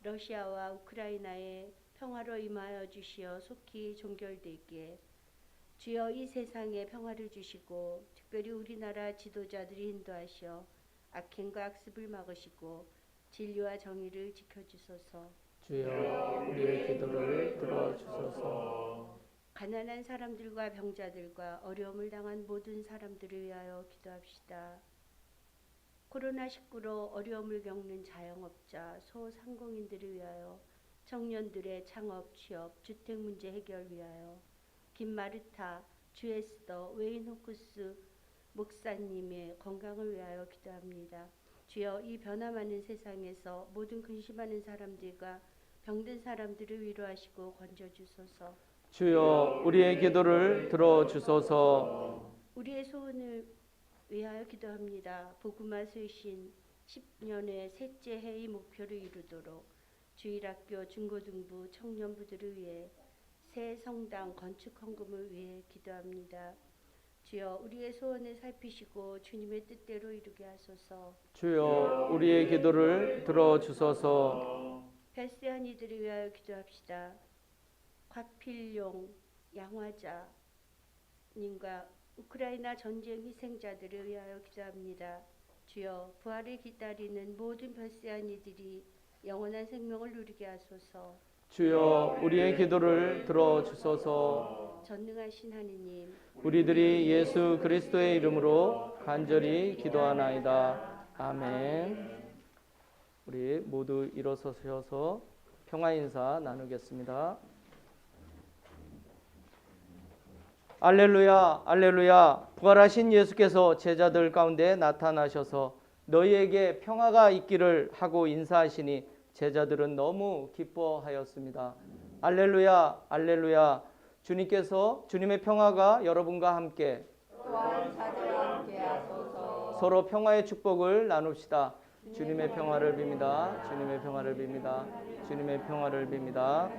러시아와 우크라이나의 평화로 임하여 주시어 속히 종결되기에 주여 이 세상에 평화를 주시고 특별히 우리나라 지도자들이 인도하시어 악행과 악습을 막으시고 진리와 정의를 지켜주소서. 주여 우리의 기도를 들어주소서. 가난한 사람들과 병자들과 어려움을 당한 모든 사람들을 위하여 기도합시다. 코로나19로 어려움을 겪는 자영업자, 소상공인들을 위하여 청년들의 창업, 취업, 주택 문제 해결 위하여 김마르타, 주에스더, 웨인 호크스 목사님의 건강을 위하여 기도합니다. 주여 이 변화 많은 세상에서 모든 근심하는 사람들과 병든 사람들을 위로하시고 건져주소서. 주여 우리의 기도를 들어주소서. 우리의 소원을 위하여 기도합니다. 복음화 쇄신, 10년의 셋째 해의 목표를 이루도록 주일학교 중고등부 청년부들을 위해 새 성당 건축 헌금을 위해 기도합니다. 주여 우리의 소원을 살피시고 주님의 뜻대로 이루게 하소서. 주여 우리의 기도를 들어주소서. 별세한 이들을 위하여 기도합시다. 곽필용 양화자 님과 우크라이나 전쟁 희생자들을 위하여 기도합니다. 주여 부활을 기다리는 모든 별세한 이들이 영원한 생명을 누리게 하소서. 주여 우리의 기도를 들어주소서. 전능하신 하느님, 우리들이 예수 그리스도의 이름으로 간절히 기도하나이다. 아멘. 우리 모두 일어서셔서 평화 인사 나누겠습니다. 알렐루야, 알렐루야. 부활하신 예수께서 제자들 가운데 나타나셔서 너희에게 평화가 있기를 하고 인사하시니 제자들은 너무 기뻐하였습니다. 알렐루야, 알렐루야. 주님께서 주님의 평화가 여러분과 함께 또한 자들과 함께 하소서. 서로 평화의 축복을 나눕시다. 주님의 평화를 빕니다. 주님의 평화를 빕니다. 주님의 평화를 빕니다.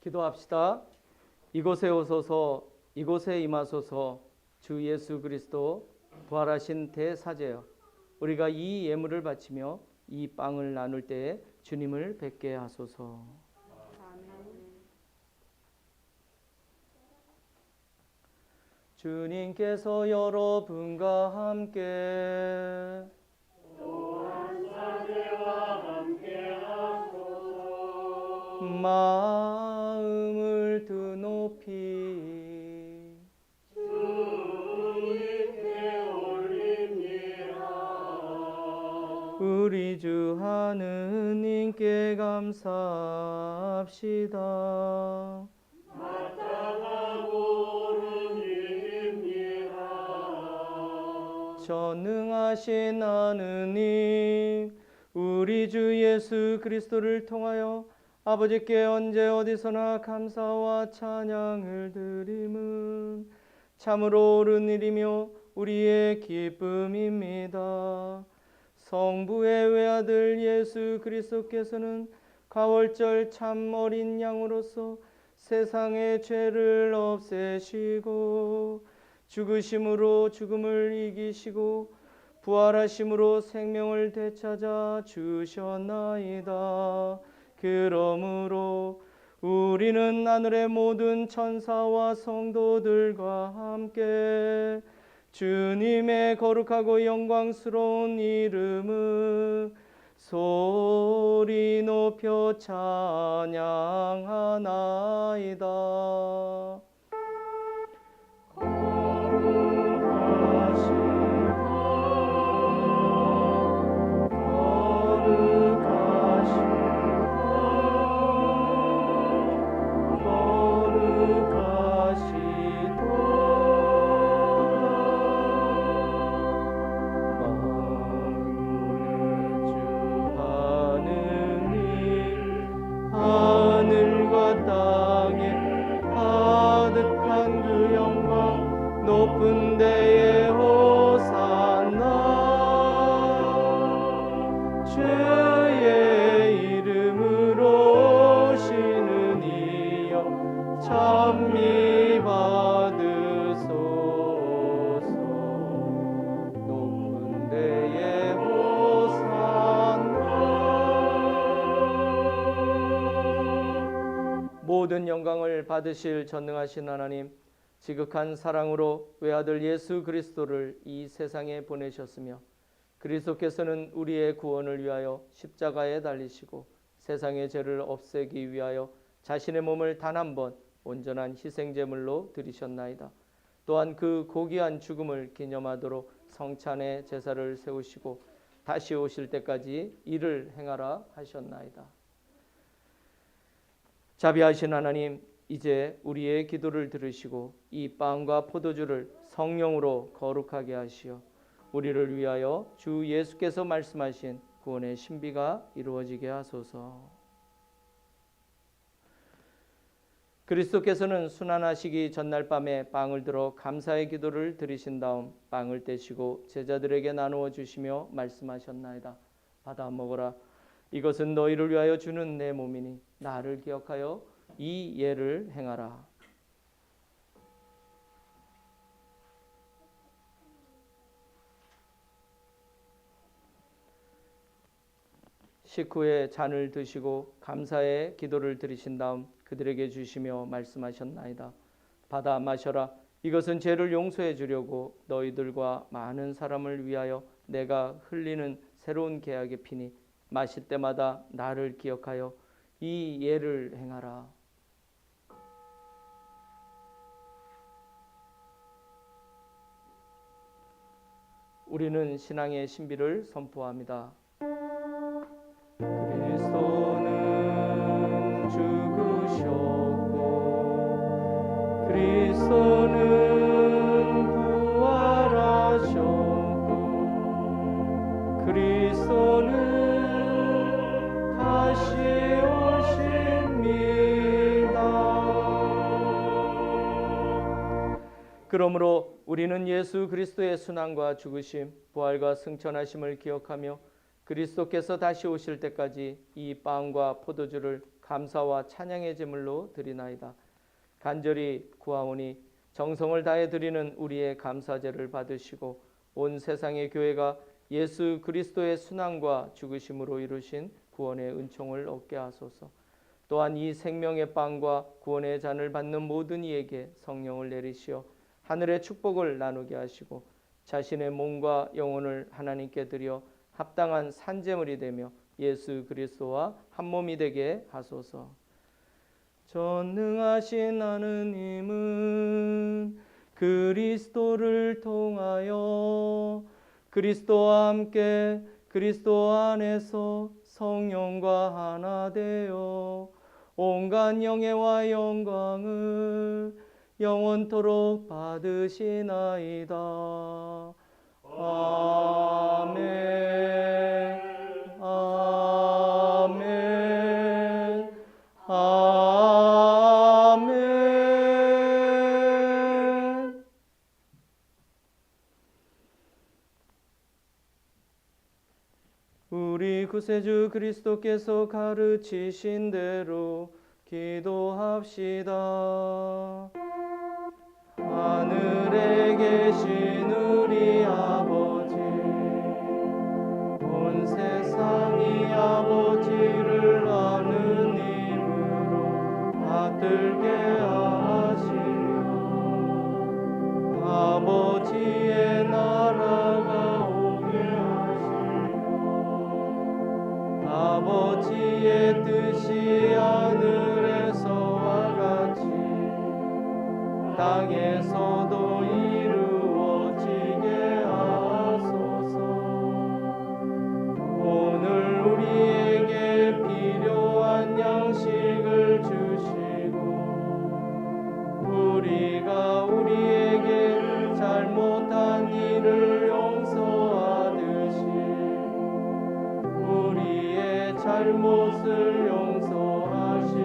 기도합시다. 이곳에 오소서, 이곳에 임하소서. 주 예수 그리스도 부활하신 대사제여, 우리가 이 예물을 바치며 이 빵을 나눌 때에 주님을 뵙게 하소서. 주님께서 여러분과 함께 마음을 드높이 주님께 올립니다. 우리 주 하느님께 감사합시다. 마땅하고 옳은 일입니다. 전능하신 하느님, 우리 주 예수 그리스도를 통하여 아버지께 언제 어디서나 감사와 찬양을 드림은 참으로 옳은 일이며 우리의 기쁨입니다. 성부의 외아들 예수 그리스도께서는 가월절 참 어린 양으로서 세상의 죄를 없애시고 죽으심으로 죽음을 이기시고 부활하심으로 생명을 되찾아 주셨나이다. 그러므로 우리는 하늘의 모든 천사와 성도들과 함께 주님의 거룩하고 영광스러운 이름을 소리 높여 찬양하나이다. 높은 데에 호산나 주의 이름으로 오시는 이여 찬미 받으소서. 높은 데에 호산나. 모든 영광을 받으실 전능하신 하나님, 지극한 사랑으로 외아들 예수 그리스도를 이 세상에 보내셨으며 그리스도께서는 우리의 구원을 위하여 십자가에 달리시고 세상의 죄를 없애기 위하여 자신의 몸을 단 한 번 온전한 희생제물로 드리셨나이다. 또한 그 고귀한 죽음을 기념하도록 성찬의 제사를 세우시고 다시 오실 때까지 이를 행하라 하셨나이다. 자비하신 하나님, 이제 우리의 기도를 들으시고 이 빵과 포도주를 성령으로 거룩하게 하시어 우리를 위하여 주 예수께서 말씀하신 구원의 신비가 이루어지게 하소서. 그리스도께서는 순환하시기 전날 밤에 빵을 들어 감사의 기도를 드리신 다음 빵을 떼시고 제자들에게 나누어 주시며 말씀하셨나이다. 받아 먹어라. 이것은 너희를 위하여 주는 내 몸이니 나를 기억하여 이 예를 행하라. 식후에 잔을 드시고 감사의 기도를 드리신 다음 그들에게 주시며 말씀하셨나이다. 받아 마셔라. 이것은 죄를 용서해 주려고 너희들과 많은 사람을 위하여 내가 흘리는 새로운 계약의 피니 마실 때마다 나를 기억하여 이 예를 행하라. 우리는 신앙의 신비를 선포합니다. 그리스도는 죽으셨고 그리스도는 부활하셨고 그리스도는 다시 오십니다. 그러므로 우리는 예수 그리스도의 순환과 죽으심, 부활과 승천하심을 기억하며 그리스도께서 다시 오실 때까지 이 빵과 포도주를 감사와 찬양의 제물로 드리나이다. 간절히 구하오니 정성을 다해 드리는 우리의 감사제를 받으시고 온 세상의 교회가 예수 그리스도의 순환과 죽으심으로 이루신 구원의 은총을 얻게 하소서. 또한 이 생명의 빵과 구원의 잔을 받는 모든 이에게 성령을 내리시어 하늘의 축복을 나누게 하시고 자신의 몸과 영혼을 하나님께 드려 합당한 산제물이 되며 예수 그리스도와 한 몸이 되게 하소서. 전능하신 하느님은 그리스도를 통하여 그리스도와 함께 그리스도 안에서 성령과 하나 되어 온갖 영예와 영광을 영원토록 받으시나이다. 아멘. 아멘. 아멘. 우리 구세주 그리스도께서 가르치신 대로 기도합시다. 하늘에 계신 우리 아버지, 온 세상이 아버지를 아는 힘으로 받들게 하시며 아버지의 나라가 오게 하시며 아버지의 뜻이 하늘에서와 같이 땅에서도 이루어지게 하소서. 오늘 우리에게 필요한 양식을 주시고 우리가 우리에게 잘못한 일을 용서하듯이 우리의 잘못을 용서하시고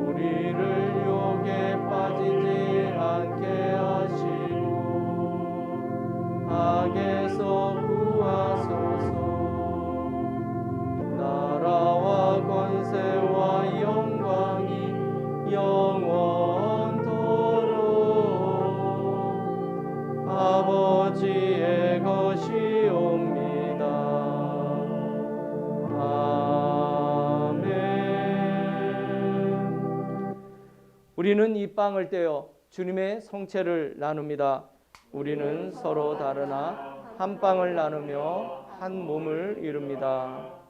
우리를 유혹에 빠지지 않게 하시고 악에서 구하소서. 나라와 권세와 영광이 영원토록 아버지의 것이옵니다. 아멘. 우리는 이 빵을 떼어 주님의 성체를 나눕니다. 우리는 서로 다르나 한 빵을 나누며 한 몸을 이룹니다.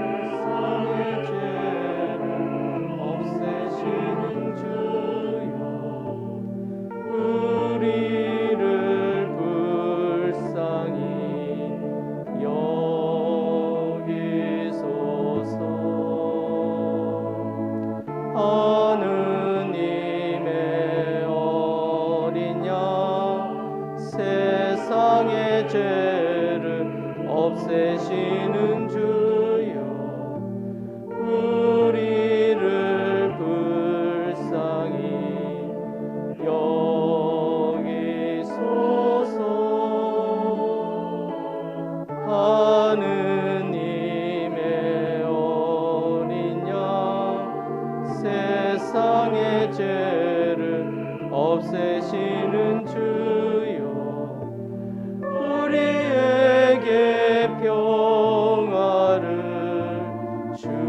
세상의 죄를 없애시는 주여, 우리를 불쌍히 여기소서. 하느님의 어린 양, 세상의 죄를 없애시는 주여, 우리를 불쌍히 여기소서. 하느님의 어린 양, 세상의 죄를 없애시는 주여, 우리에게 평화를 주소서.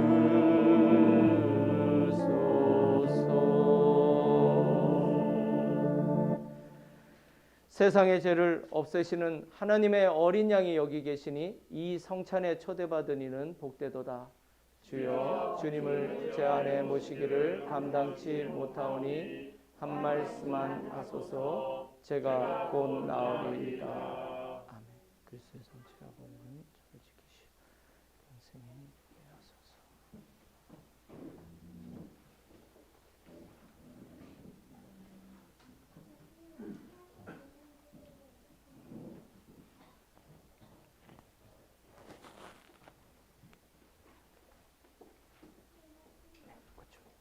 세상의 죄를 없애시는 하나님의 어린 양이 여기 계시니 이 성찬에 초대받은 이는 복되도다. 주여, 주님을 제 안에 모시기를 감당치 못하오니 한 말씀만 하소서. 제가 곧 나으리이다. 아멘. 그리스도의 성취가 보면 저를 지키시오. 평생에 하소서.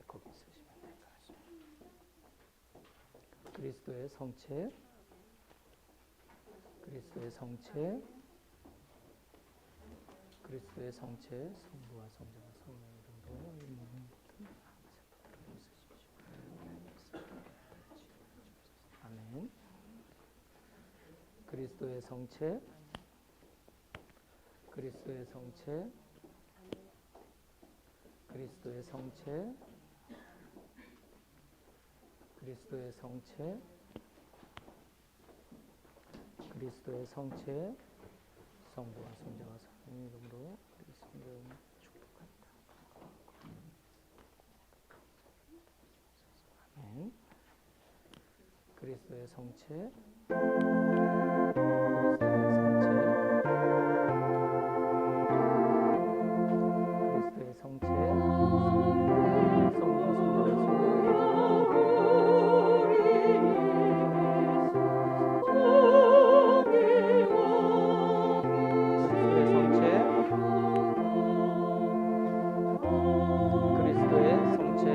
거기 쓰시면 될 것 같습니다. 그리스도의 성체, 그리스도의 성체, 그리스도의 성체, 성부와 성자와 성령의 이름으로 이 모든 세포들을 쓰십시오. 아멘. 그리스도의 성체, 그리스도의 성체, 그리스도의 성체, 그리스도의 성체, 그리스도의 성체, 성부와 성자와 성령의 이름으로 그리스도를 축복합니다. 아멘. 그리스도의 성체, 그리스도의 성체, 성부와 성자와 성령의 그리스도의 성체,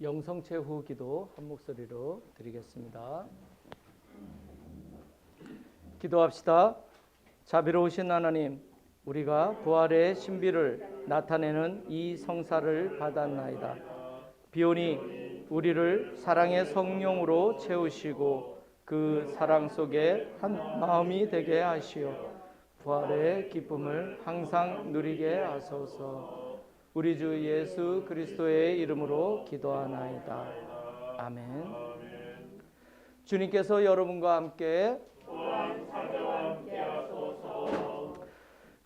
영성체후 기도 한 목소리로 드리겠습니다. 기도합시다. 자비로우신 하나님, 우리가 부활의 신비를 나타내는 이 성사를 받았나이다. 비오니 우리를 사랑의 성령으로 채우시고 그 사랑 속에 한 마음이 되게 하시어 부활의 기쁨을 항상 누리게 하소서. 우리 주 예수 그리스도의 이름으로 기도하나이다. 아멘. 주님께서 여러분과 함께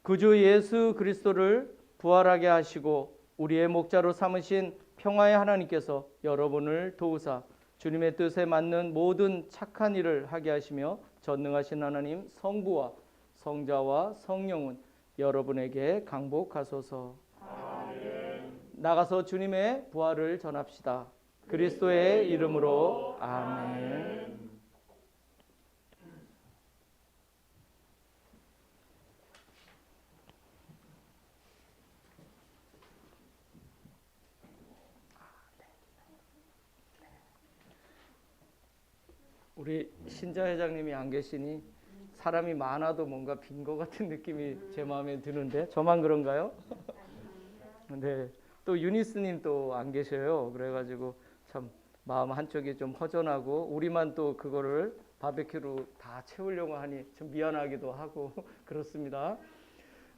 구주 예수 그리스도를 부활하게 하시고 우리의 목자로 삼으신 평화의 하나님께서 여러분을 도우사 주님의 뜻에 맞는 모든 착한 일을 하게 하시며 전능하신 하나님 성부와 성자와 성령은 여러분에게 강복하소서. 나가서 주님의 부활을 전합시다. 그리스도의 이름으로 아멘. 우리 신자 회장님이 안 계시니 사람이 많아도 뭔가 빈 것 같은 느낌이 제 마음에 드는데 저만 그런가요? 네. 또 유니스님 또 안 계셔요. 그래가지고 참 마음 한쪽이 좀 허전하고 우리만 또 그거를 바베큐로 다 채우려고 하니 좀 미안하기도 하고 그렇습니다.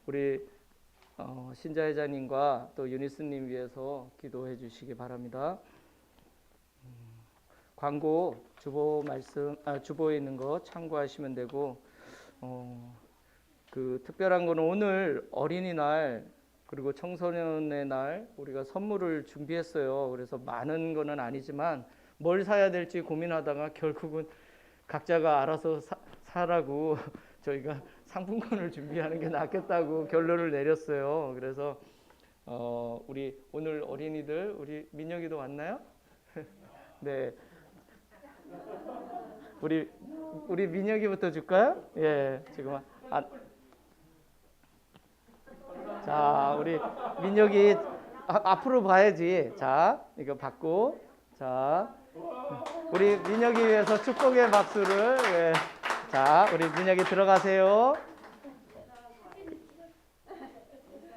우리 신자 회장님과 또 유니스님 위해서 기도해 주시기 바랍니다. 광고 주보에 있는 거 참고하시면 되고 그 특별한 거는 오늘 어린이날 그리고 청소년의 날 우리가 선물을 준비했어요. 그래서 많은 거는 아니지만 뭘 사야 될지 고민하다가 결국은 각자가 알아서 사라고 저희가 상품권을 준비하는 게 낫겠다고 결론을 내렸어요. 그래서 우리 오늘 어린이들 우리 민혁이도 왔나요? 네. 우리 민혁이부터 줄까요? 예, 지금 자, 우리 민혁이 앞으로 봐야지. 자, 이거 받고, 자, 우리 민혁이 위해서 축복의 박수를. 예. 자, 우리 민혁이 들어가세요.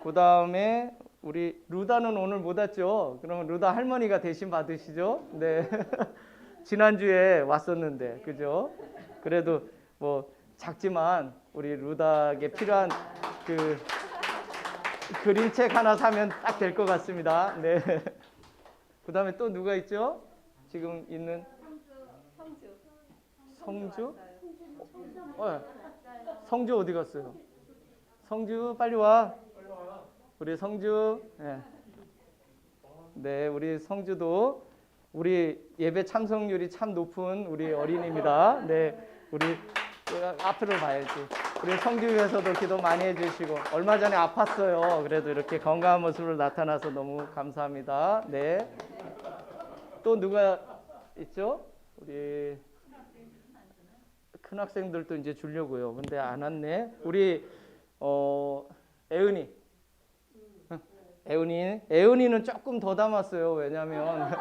그 다음에 우리 루다는 오늘 못 왔죠? 그러면 루다 할머니가 대신 받으시죠? 네. 지난주에 왔었는데, 그죠? 그래도 뭐 작지만 우리 루다에게 필요한 그 그림책 하나 사면 딱 될 것 같습니다. 네. 그 다음에 또 누가 있죠? 지금 있는 성주? 성주 어디 갔어요? 성주 빨리 와. 우리 성주. 네. 네, 우리 성주도 우리 예배 참석률이 참 높은 우리 어린이입니다. 네, 우리 앞으로 봐야지. 우리 성주 위해서도 기도 많이 해주시고 얼마 전에 아팠어요. 그래도 이렇게 건강한 모습으로 나타나서 너무 감사합니다. 네. 또 누가 있죠? 우리 큰 학생들도 이제 주려고요. 근데 안 왔네. 우리 애은이는 조금 더 담았어요. 왜냐하면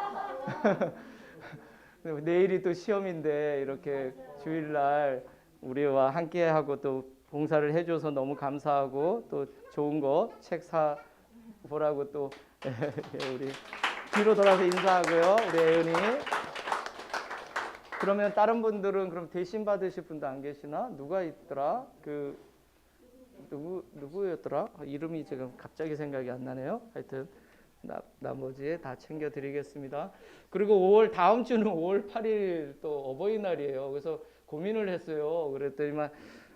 내일이 또 시험인데 이렇게 주일날 우리와 함께하고 또 봉사를 해줘서 너무 감사하고 또 좋은 거 책 사 보라고 또 우리 뒤로 돌아서 인사하고요. 우리 애은이. 그러면 다른 분들은 그럼 대신 받으실 분도 안 계시나? 누가 있더라? 그 누구였더라? 이름이 지금 갑자기 생각이 안 나네요. 하여튼 나머지 다 챙겨드리겠습니다. 그리고 다음 주는 5월 8일 또 어버이날이에요. 그래서 고민을 했어요. 그랬더니만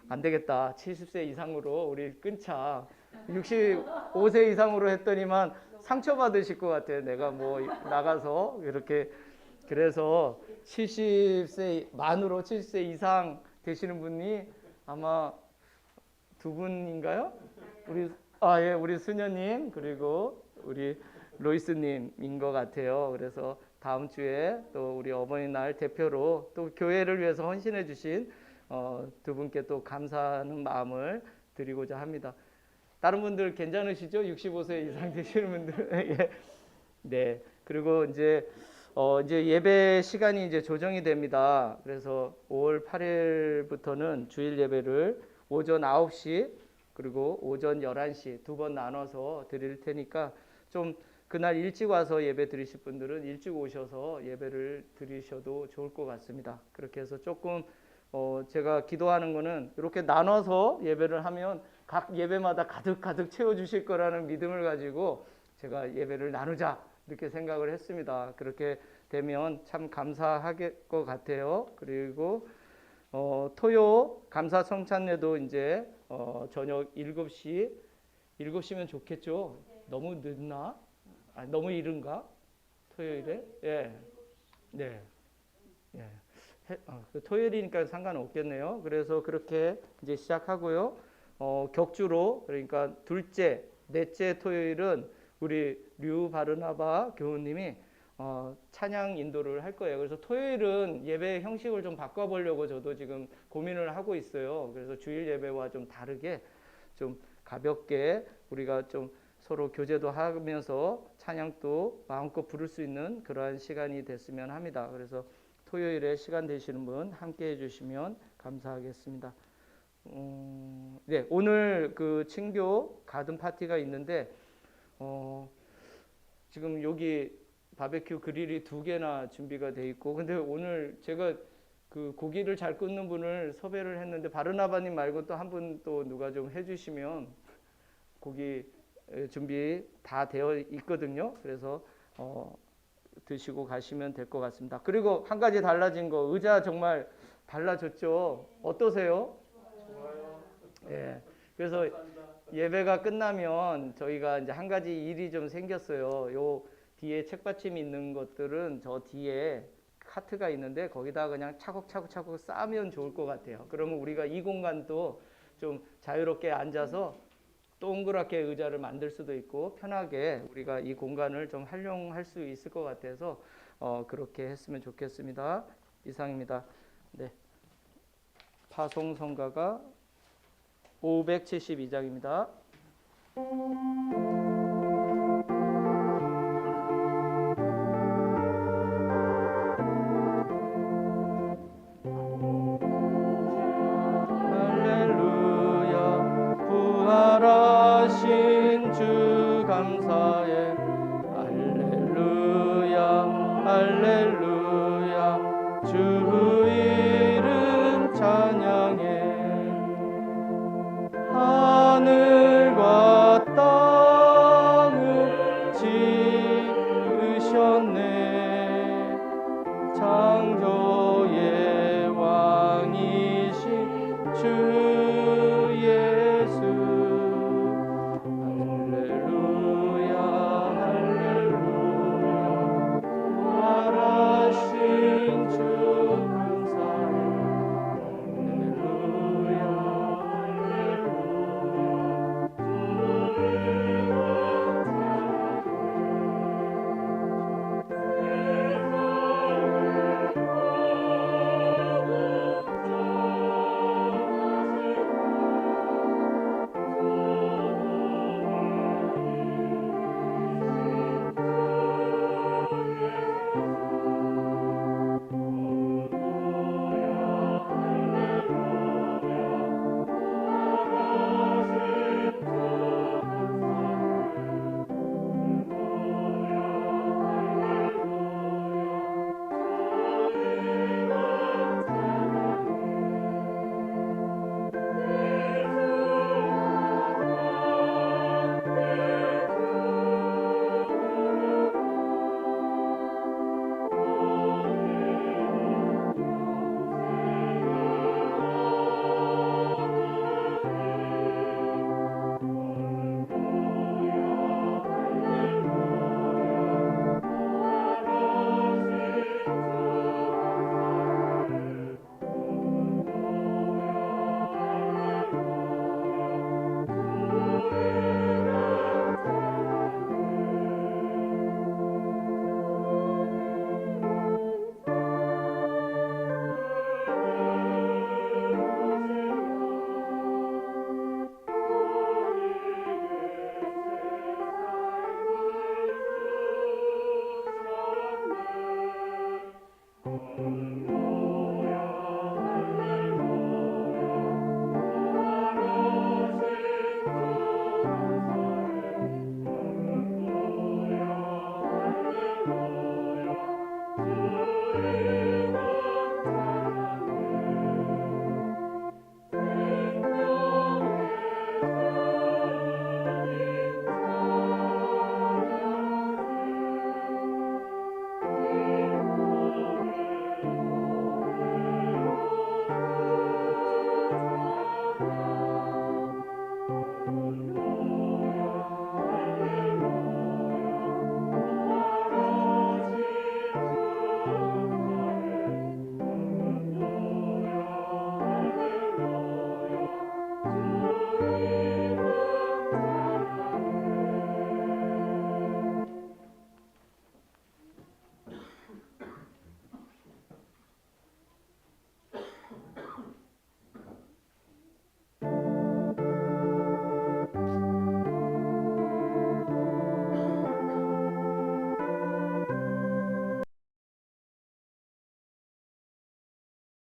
안 되겠다. 70세 이상으로 우리 끊자. 65세 이상으로 했더니만 상처받으실 것 같아요. 내가 뭐 나가서 이렇게. 그래서 70세 만으로 70세 이상 되시는 분이 아마 두 분인가요? 우리 수녀님 그리고 우리 로이스님인 것 같아요. 그래서 다음 주에 또 우리 어버이날 대표로 또 교회를 위해서 헌신해 주신 두 분께 또 감사하는 마음을 드리고자 합니다. 다른 분들 괜찮으시죠? 65세 이상 되시는 분들. 예. 네. 그리고 이제 이제 예배 시간이 이제 조정이 됩니다. 그래서 5월 8일부터는 주일 예배를 오전 9시 그리고 오전 11시 두 번 나눠서 드릴 테니까 좀 그날 일찍 와서 예배 드리실 분들은 일찍 오셔서 예배를 드리셔도 좋을 것 같습니다. 그렇게 해서 조금 제가 기도하는 거는 이렇게 나눠서 예배를 하면 각 예배마다 가득 채워주실 거라는 믿음을 가지고 제가 예배를 나누자 이렇게 생각을 했습니다. 그렇게 되면 참 감사할 것 같아요. 그리고 토요 감사 성찬례도 이제 저녁 7시면 좋겠죠? 너무 늦나? 너무 이른가? 토요일에? 예. 네. 예. 토요일이니까 상관없겠네요. 그래서 그렇게 이제 시작하고요. 격주로 그러니까 둘째, 넷째 토요일은 우리 류 바르나바 교우님이 찬양 인도를 할 거예요. 그래서 토요일은 예배 형식을 좀 바꿔보려고 저도 지금 고민을 하고 있어요. 그래서 주일 예배와 좀 다르게 좀 가볍게 우리가 좀 서로 교제도 하면서 찬양도 마음껏 부를 수 있는 그러한 시간이 됐으면 합니다. 그래서 토요일에 시간 되시는 분 함께 해주시면 감사하겠습니다. 네, 오늘 그 친교 가든 파티가 있는데 지금 여기 바베큐 그릴이 2개나 준비가 돼 있고, 근데 오늘 제가 그 고기를 잘 굽는 분을 섭외를 했는데 바르나바님 말고 또 한 분 또 누가 좀 해주시면 고기 준비 다 되어 있거든요. 그래서 드시고 가시면 될 것 같습니다. 그리고 한 가지 달라진 거, 의자 정말 달라졌죠. 어떠세요? 좋아요. 예. 그래서 예배가 끝나면 저희가 이제 한 가지 일이 좀 생겼어요. 요 뒤에 책받침 있는 것들은 저 뒤에 카트가 있는데 거기다 그냥 차곡차곡 쌓으면 좋을 것 같아요. 그러면 우리가 이 공간도 좀 자유롭게 앉아서 동그랗게 의자를 만들 수도 있고 편하게 우리가 이 공간을 좀 활용할 수 있을 것 같아서 그렇게 했으면 좋겠습니다. 이상입니다. 네. 파송성가가 572장입니다.